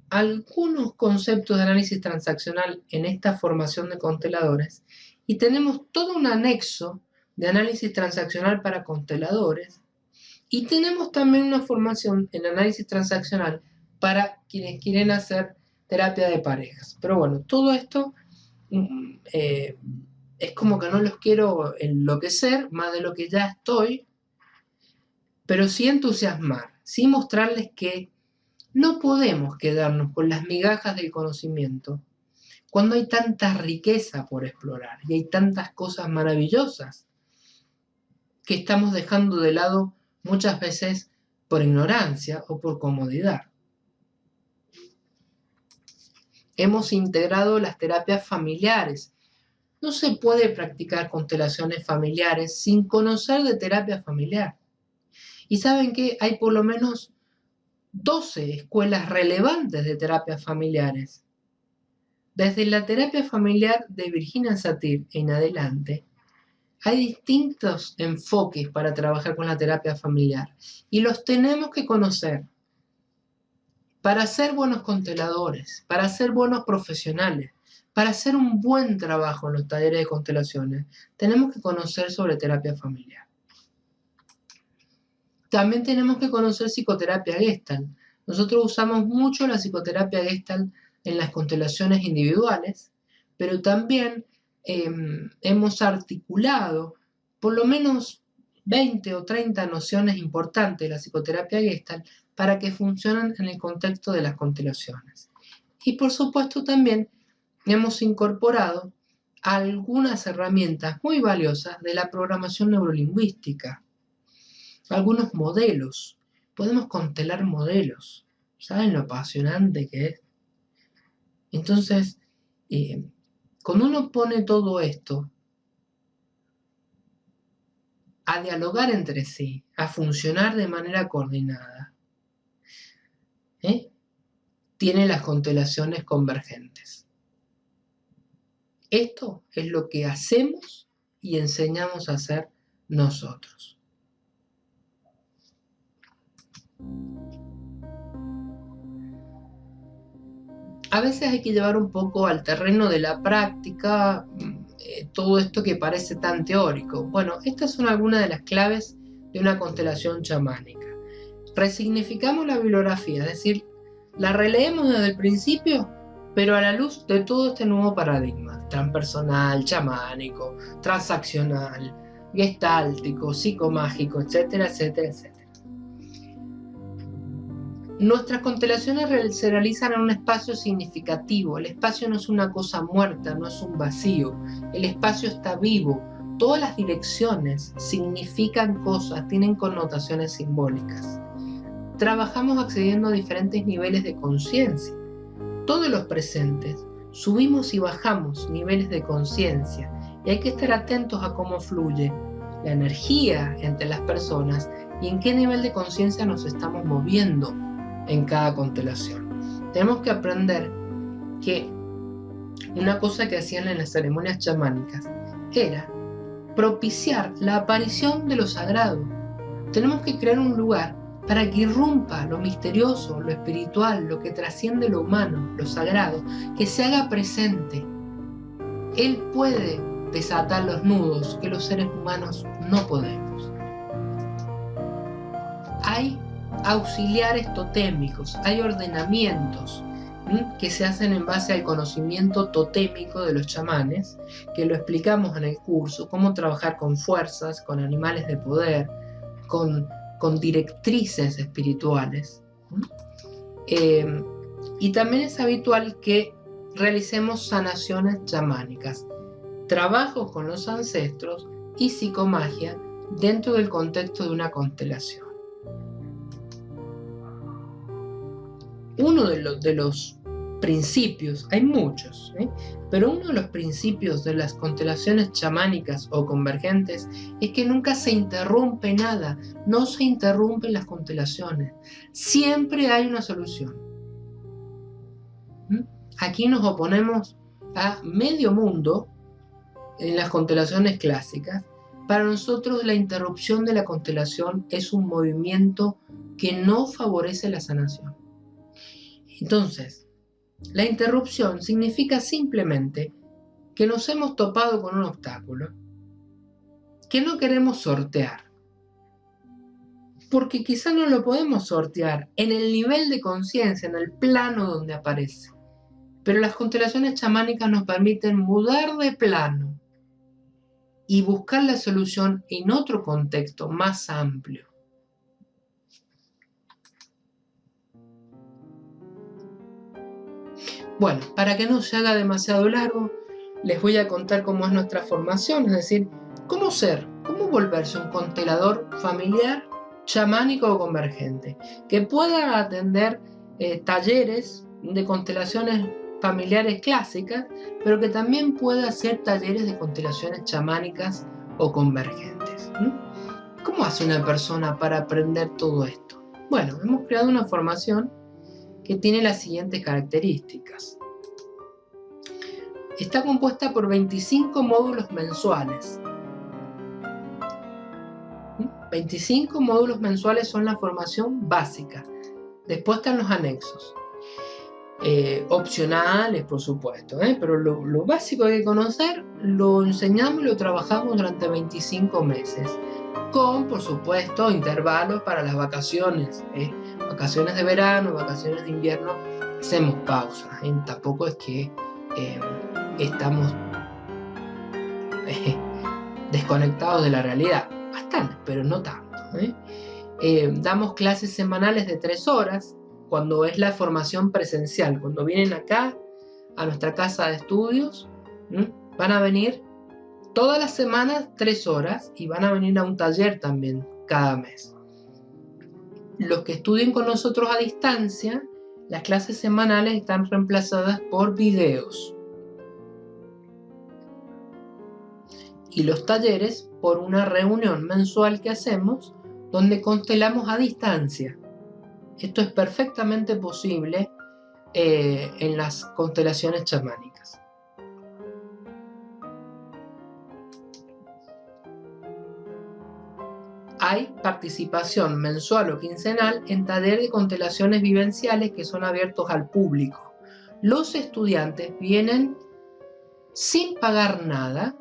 algunos conceptos de análisis transaccional en esta formación de consteladores y tenemos todo un anexo de análisis transaccional para consteladores y tenemos también una formación en análisis transaccional para quienes quieren hacer terapia de parejas. Pero bueno, todo esto es como que no los quiero enloquecer más de lo que ya estoy, pero sí entusiasmar, sí mostrarles que no podemos quedarnos con las migajas del conocimiento cuando hay tanta riqueza por explorar y hay tantas cosas maravillosas que estamos dejando de lado muchas veces por ignorancia o por comodidad. Hemos integrado las terapias familiares. No se puede practicar constelaciones familiares sin conocer de terapia familiar. Y saben que hay por lo menos 12 escuelas relevantes de terapias familiares. Desde la terapia familiar de Virginia Satir en adelante, hay distintos enfoques para trabajar con la terapia familiar y los tenemos que conocer para ser buenos consteladores, para ser buenos profesionales, para hacer un buen trabajo en los talleres de constelaciones. Tenemos que conocer sobre terapia familiar. También tenemos que conocer psicoterapia Gestalt. Nosotros usamos mucho la psicoterapia Gestalt en las constelaciones individuales, pero también hemos articulado por lo menos 20 o 30 nociones importantes de la psicoterapia Gestalt para que funcionen en el contexto de las constelaciones. Y por supuesto también hemos incorporado algunas herramientas muy valiosas de la programación neurolingüística. Algunos modelos, podemos constelar modelos, ¿saben lo apasionante que es? Entonces, cuando uno pone todo esto a dialogar entre sí, a funcionar de manera coordinada, tiene las constelaciones convergentes. Esto es lo que hacemos y enseñamos a hacer nosotros. A veces hay que llevar un poco al terreno de la práctica todo esto que parece tan teórico. Bueno, estas son algunas de las claves de una constelación chamánica. Resignificamos la bibliografía, es decir, la releemos desde el principio, pero a la luz de todo este nuevo paradigma, transpersonal, chamánico, transaccional, gestáltico, psicomágico, etcétera, etcétera, etcétera. Nuestras constelaciones se realizan en un espacio significativo. El espacio no es una cosa muerta, no es un vacío. El espacio está vivo. Todas las direcciones significan cosas, tienen connotaciones simbólicas. Trabajamos accediendo a diferentes niveles de conciencia. Todos los presentes subimos y bajamos niveles de conciencia y hay que estar atentos a cómo fluye la energía entre las personas y en qué nivel de conciencia nos estamos moviendo en cada constelación. Tenemos que aprender que una cosa que hacían en las ceremonias chamánicas era propiciar la aparición de lo sagrado. Tenemos que crear un lugar para que irrumpa lo misterioso, lo espiritual, lo que trasciende lo humano, lo sagrado, que se haga presente. Él puede desatar los nudos que los seres humanos no podemos. Hay auxiliares totémicos, hay ordenamientos que se hacen en base al conocimiento totémico de los chamanes, que lo explicamos en el curso, cómo trabajar con fuerzas, con animales de poder, con directrices espirituales. Y también es habitual que realicemos sanaciones chamánicas, trabajos con los ancestros y psicomagia dentro del contexto de una constelación. Uno de los principios, hay muchos, pero uno de los principios de las constelaciones chamánicas o convergentes es que nunca se interrumpe nada, no se interrumpen las constelaciones, siempre hay una solución. Aquí nos oponemos a medio mundo en las constelaciones clásicas. Para nosotros la interrupción de la constelación es un movimiento que no favorece la sanación. Entonces, la interrupción significa simplemente que nos hemos topado con un obstáculo que no queremos sortear, porque quizá no lo podemos sortear en el nivel de conciencia, en el plano donde aparece. Pero las constelaciones chamánicas nos permiten mudar de plano y buscar la solución en otro contexto más amplio. Bueno, para que no se haga demasiado largo, les voy a contar cómo es nuestra formación, es decir, cómo volverse un constelador familiar, chamánico o convergente, que pueda atender talleres de constelaciones familiares clásicas, pero que también pueda hacer talleres de constelaciones chamánicas o convergentes. ¿Cómo hace una persona para aprender todo esto? Bueno, hemos creado una formación que tiene las siguientes características. Está compuesta por 25 módulos mensuales. 25 módulos mensuales son la formación básica. Después están los anexos. Opcionales, por supuesto, pero lo básico que hay que conocer lo enseñamos y lo trabajamos durante 25 meses. Con, por supuesto, intervalos para las vacaciones. Vacaciones de verano, vacaciones de invierno, hacemos pausas. Tampoco es que estamos desconectados de la realidad. Bastante, pero no tanto. Damos clases semanales de 3 horas cuando es la formación presencial. Cuando vienen acá a nuestra casa de estudios, van a venir todas las semanas 3 horas y van a venir a un taller también cada mes. Los que estudien con nosotros a distancia, las clases semanales están reemplazadas por videos. Y los talleres por una reunión mensual que hacemos donde constelamos a distancia. Esto es perfectamente posible en las constelaciones chamánicas. Hay participación mensual o quincenal en talleres de constelaciones vivenciales que son abiertos al público. Los estudiantes vienen sin pagar nada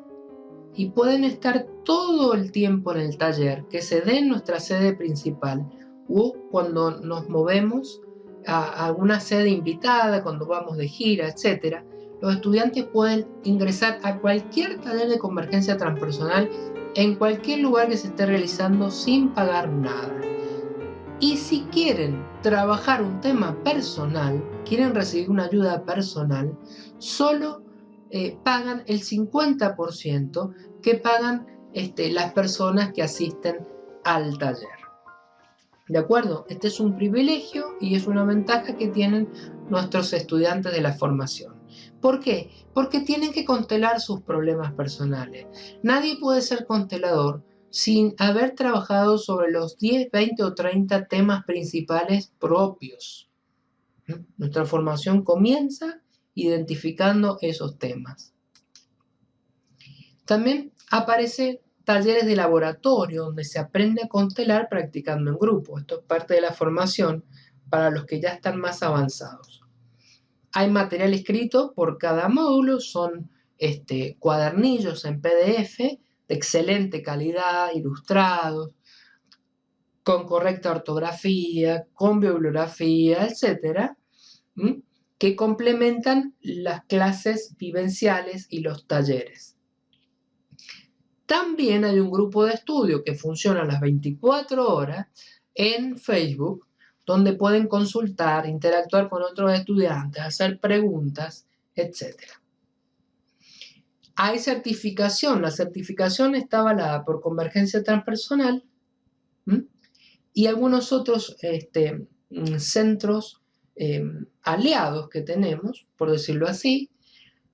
y pueden estar todo el tiempo en el taller que se dé en nuestra sede principal o cuando nos movemos a alguna sede invitada, cuando vamos de gira, etc. Los estudiantes pueden ingresar a cualquier taller de convergencia transpersonal en cualquier lugar que se esté realizando sin pagar nada. Y si quieren trabajar un tema personal, quieren recibir una ayuda personal, solo pagan el 50% que pagan las personas que asisten al taller. ¿De acuerdo? Este es un privilegio y es una ventaja que tienen nuestros estudiantes de la formación. ¿Por qué? Porque tienen que constelar sus problemas personales. Nadie puede ser constelador sin haber trabajado sobre los 10, 20 o 30 temas principales propios. Nuestra formación comienza identificando esos temas. También aparecen talleres de laboratorio donde se aprende a constelar practicando en grupo. Esto es parte de la formación para los que ya están más avanzados. Hay material escrito por cada módulo, son cuadernillos en PDF de excelente calidad, ilustrados, con correcta ortografía, con bibliografía, etc., que complementan las clases vivenciales y los talleres. También hay un grupo de estudio que funciona las 24 horas en Facebook, donde pueden consultar, interactuar con otros estudiantes, hacer preguntas, etc. Hay certificación. La certificación está avalada por Convergencia Transpersonal y algunos otros centros aliados que tenemos, por decirlo así,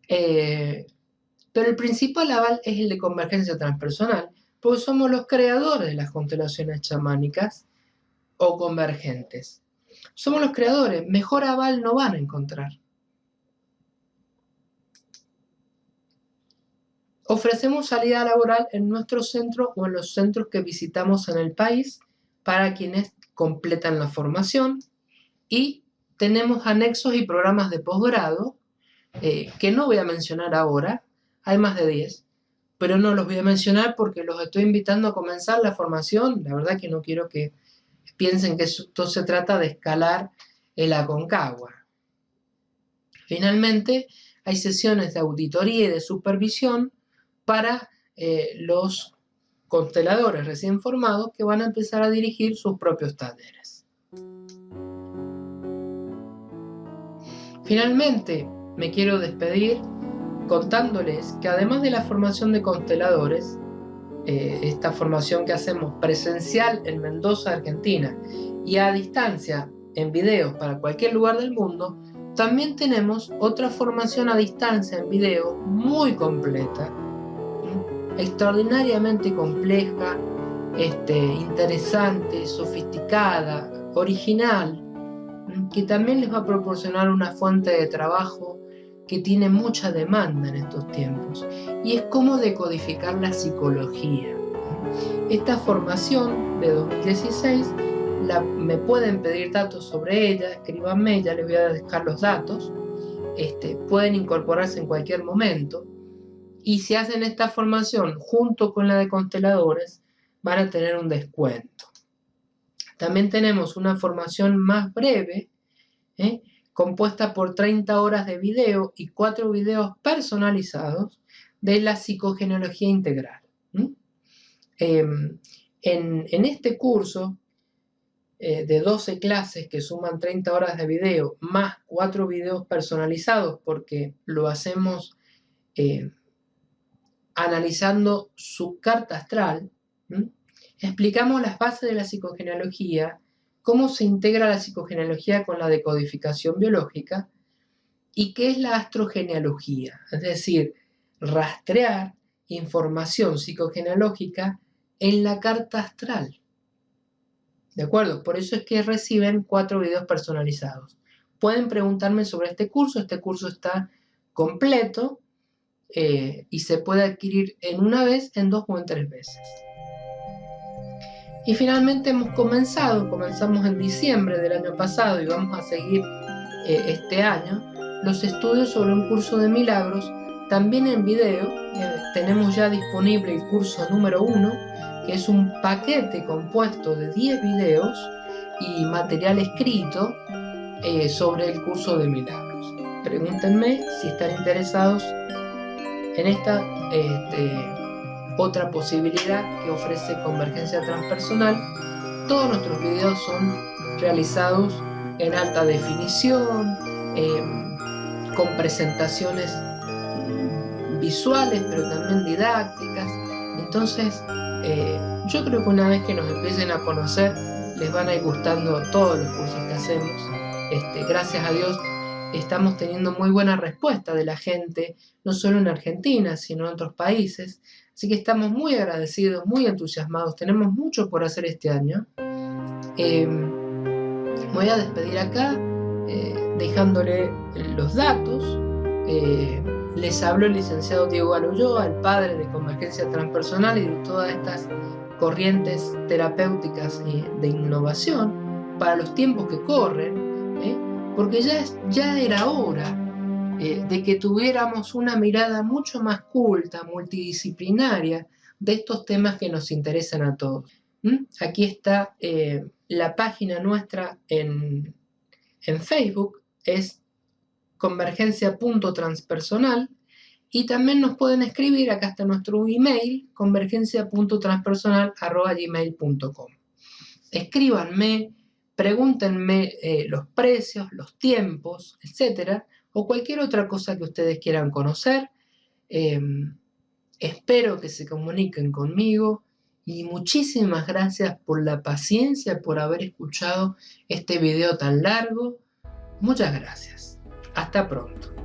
pero el principal aval es el de Convergencia Transpersonal, porque somos los creadores de las constelaciones chamánicas o convergentes. Somos los creadores, mejor aval no van a encontrar. Ofrecemos salida laboral en nuestro centro o en los centros que visitamos en el país para quienes completan la formación, y tenemos anexos y programas de posgrado que no voy a mencionar ahora. Hay más de 10, pero no los voy a mencionar porque los estoy invitando a comenzar la formación. La verdad que no quiero que piensen que esto se trata de escalar el Aconcagua. Finalmente, hay sesiones de auditoría y de supervisión para los consteladores recién formados que van a empezar a dirigir sus propios talleres. Finalmente, me quiero despedir contándoles que además de la formación de consteladores, esta formación que hacemos presencial en Mendoza, Argentina, y a distancia en videos para cualquier lugar del mundo, también tenemos otra formación a distancia en video muy completa, extraordinariamente compleja, interesante, sofisticada, original, que también les va a proporcionar una fuente de trabajo que tiene mucha demanda en estos tiempos, y es cómo decodificar la psicología. Esta formación de 2016 me pueden pedir datos sobre ella, escríbanme, ya les voy a dejar los datos, pueden incorporarse en cualquier momento, y si hacen esta formación junto con la de consteladores van a tener un descuento. También tenemos una formación más breve, compuesta por 30 horas de video y 4 videos personalizados de la psicogenealogía integral. En este curso de 12 clases que suman 30 horas de video más 4 videos personalizados, porque lo hacemos analizando su carta astral, explicamos las bases de la psicogenealogía, cómo se integra la psicogenealogía con la decodificación biológica y qué es la astrogenealogía, es decir, rastrear información psicogenealógica en la carta astral. ¿De acuerdo? Por eso es que reciben 4 videos personalizados. Pueden preguntarme sobre este curso está completo y se puede adquirir en una vez, en 2 o en 3 veces. Y finalmente comenzamos en diciembre del año pasado y vamos a seguir este año, los estudios sobre un curso de milagros, también en video. Tenemos ya disponible el curso número 1, que es un paquete compuesto de 10 videos y material escrito sobre el curso de milagros. Pregúntenme si están interesados en esta otra posibilidad que ofrece Convergencia Transpersonal. Todos nuestros videos son realizados en alta definición, con presentaciones visuales, pero también didácticas. Entonces, yo creo que una vez que nos empiecen a conocer, les van a ir gustando todos los cursos que hacemos. Gracias a Dios, estamos teniendo muy buena respuesta de la gente, no solo en Argentina, sino en otros países. Así que estamos muy agradecidos, muy entusiasmados. Tenemos mucho por hacer este año. Me voy a despedir acá, dejándole los datos. Les habló el licenciado Diego Galo Ulloa, el padre de Convergencia Transpersonal y de todas estas corrientes terapéuticas de innovación para los tiempos que corren, porque ya era hora de que tuviéramos una mirada mucho más culta, multidisciplinaria de estos temas que nos interesan a todos. Aquí está la página nuestra en Facebook, es convergencia.transpersonal, y también nos pueden escribir, acá está nuestro email, convergencia.transpersonal@gmail.com. Escríbanme, pregúntenme los precios, los tiempos, etcétera, o cualquier otra cosa que ustedes quieran conocer. Espero que se comuniquen conmigo y muchísimas gracias por la paciencia, por haber escuchado este video tan largo. Muchas gracias. Hasta pronto.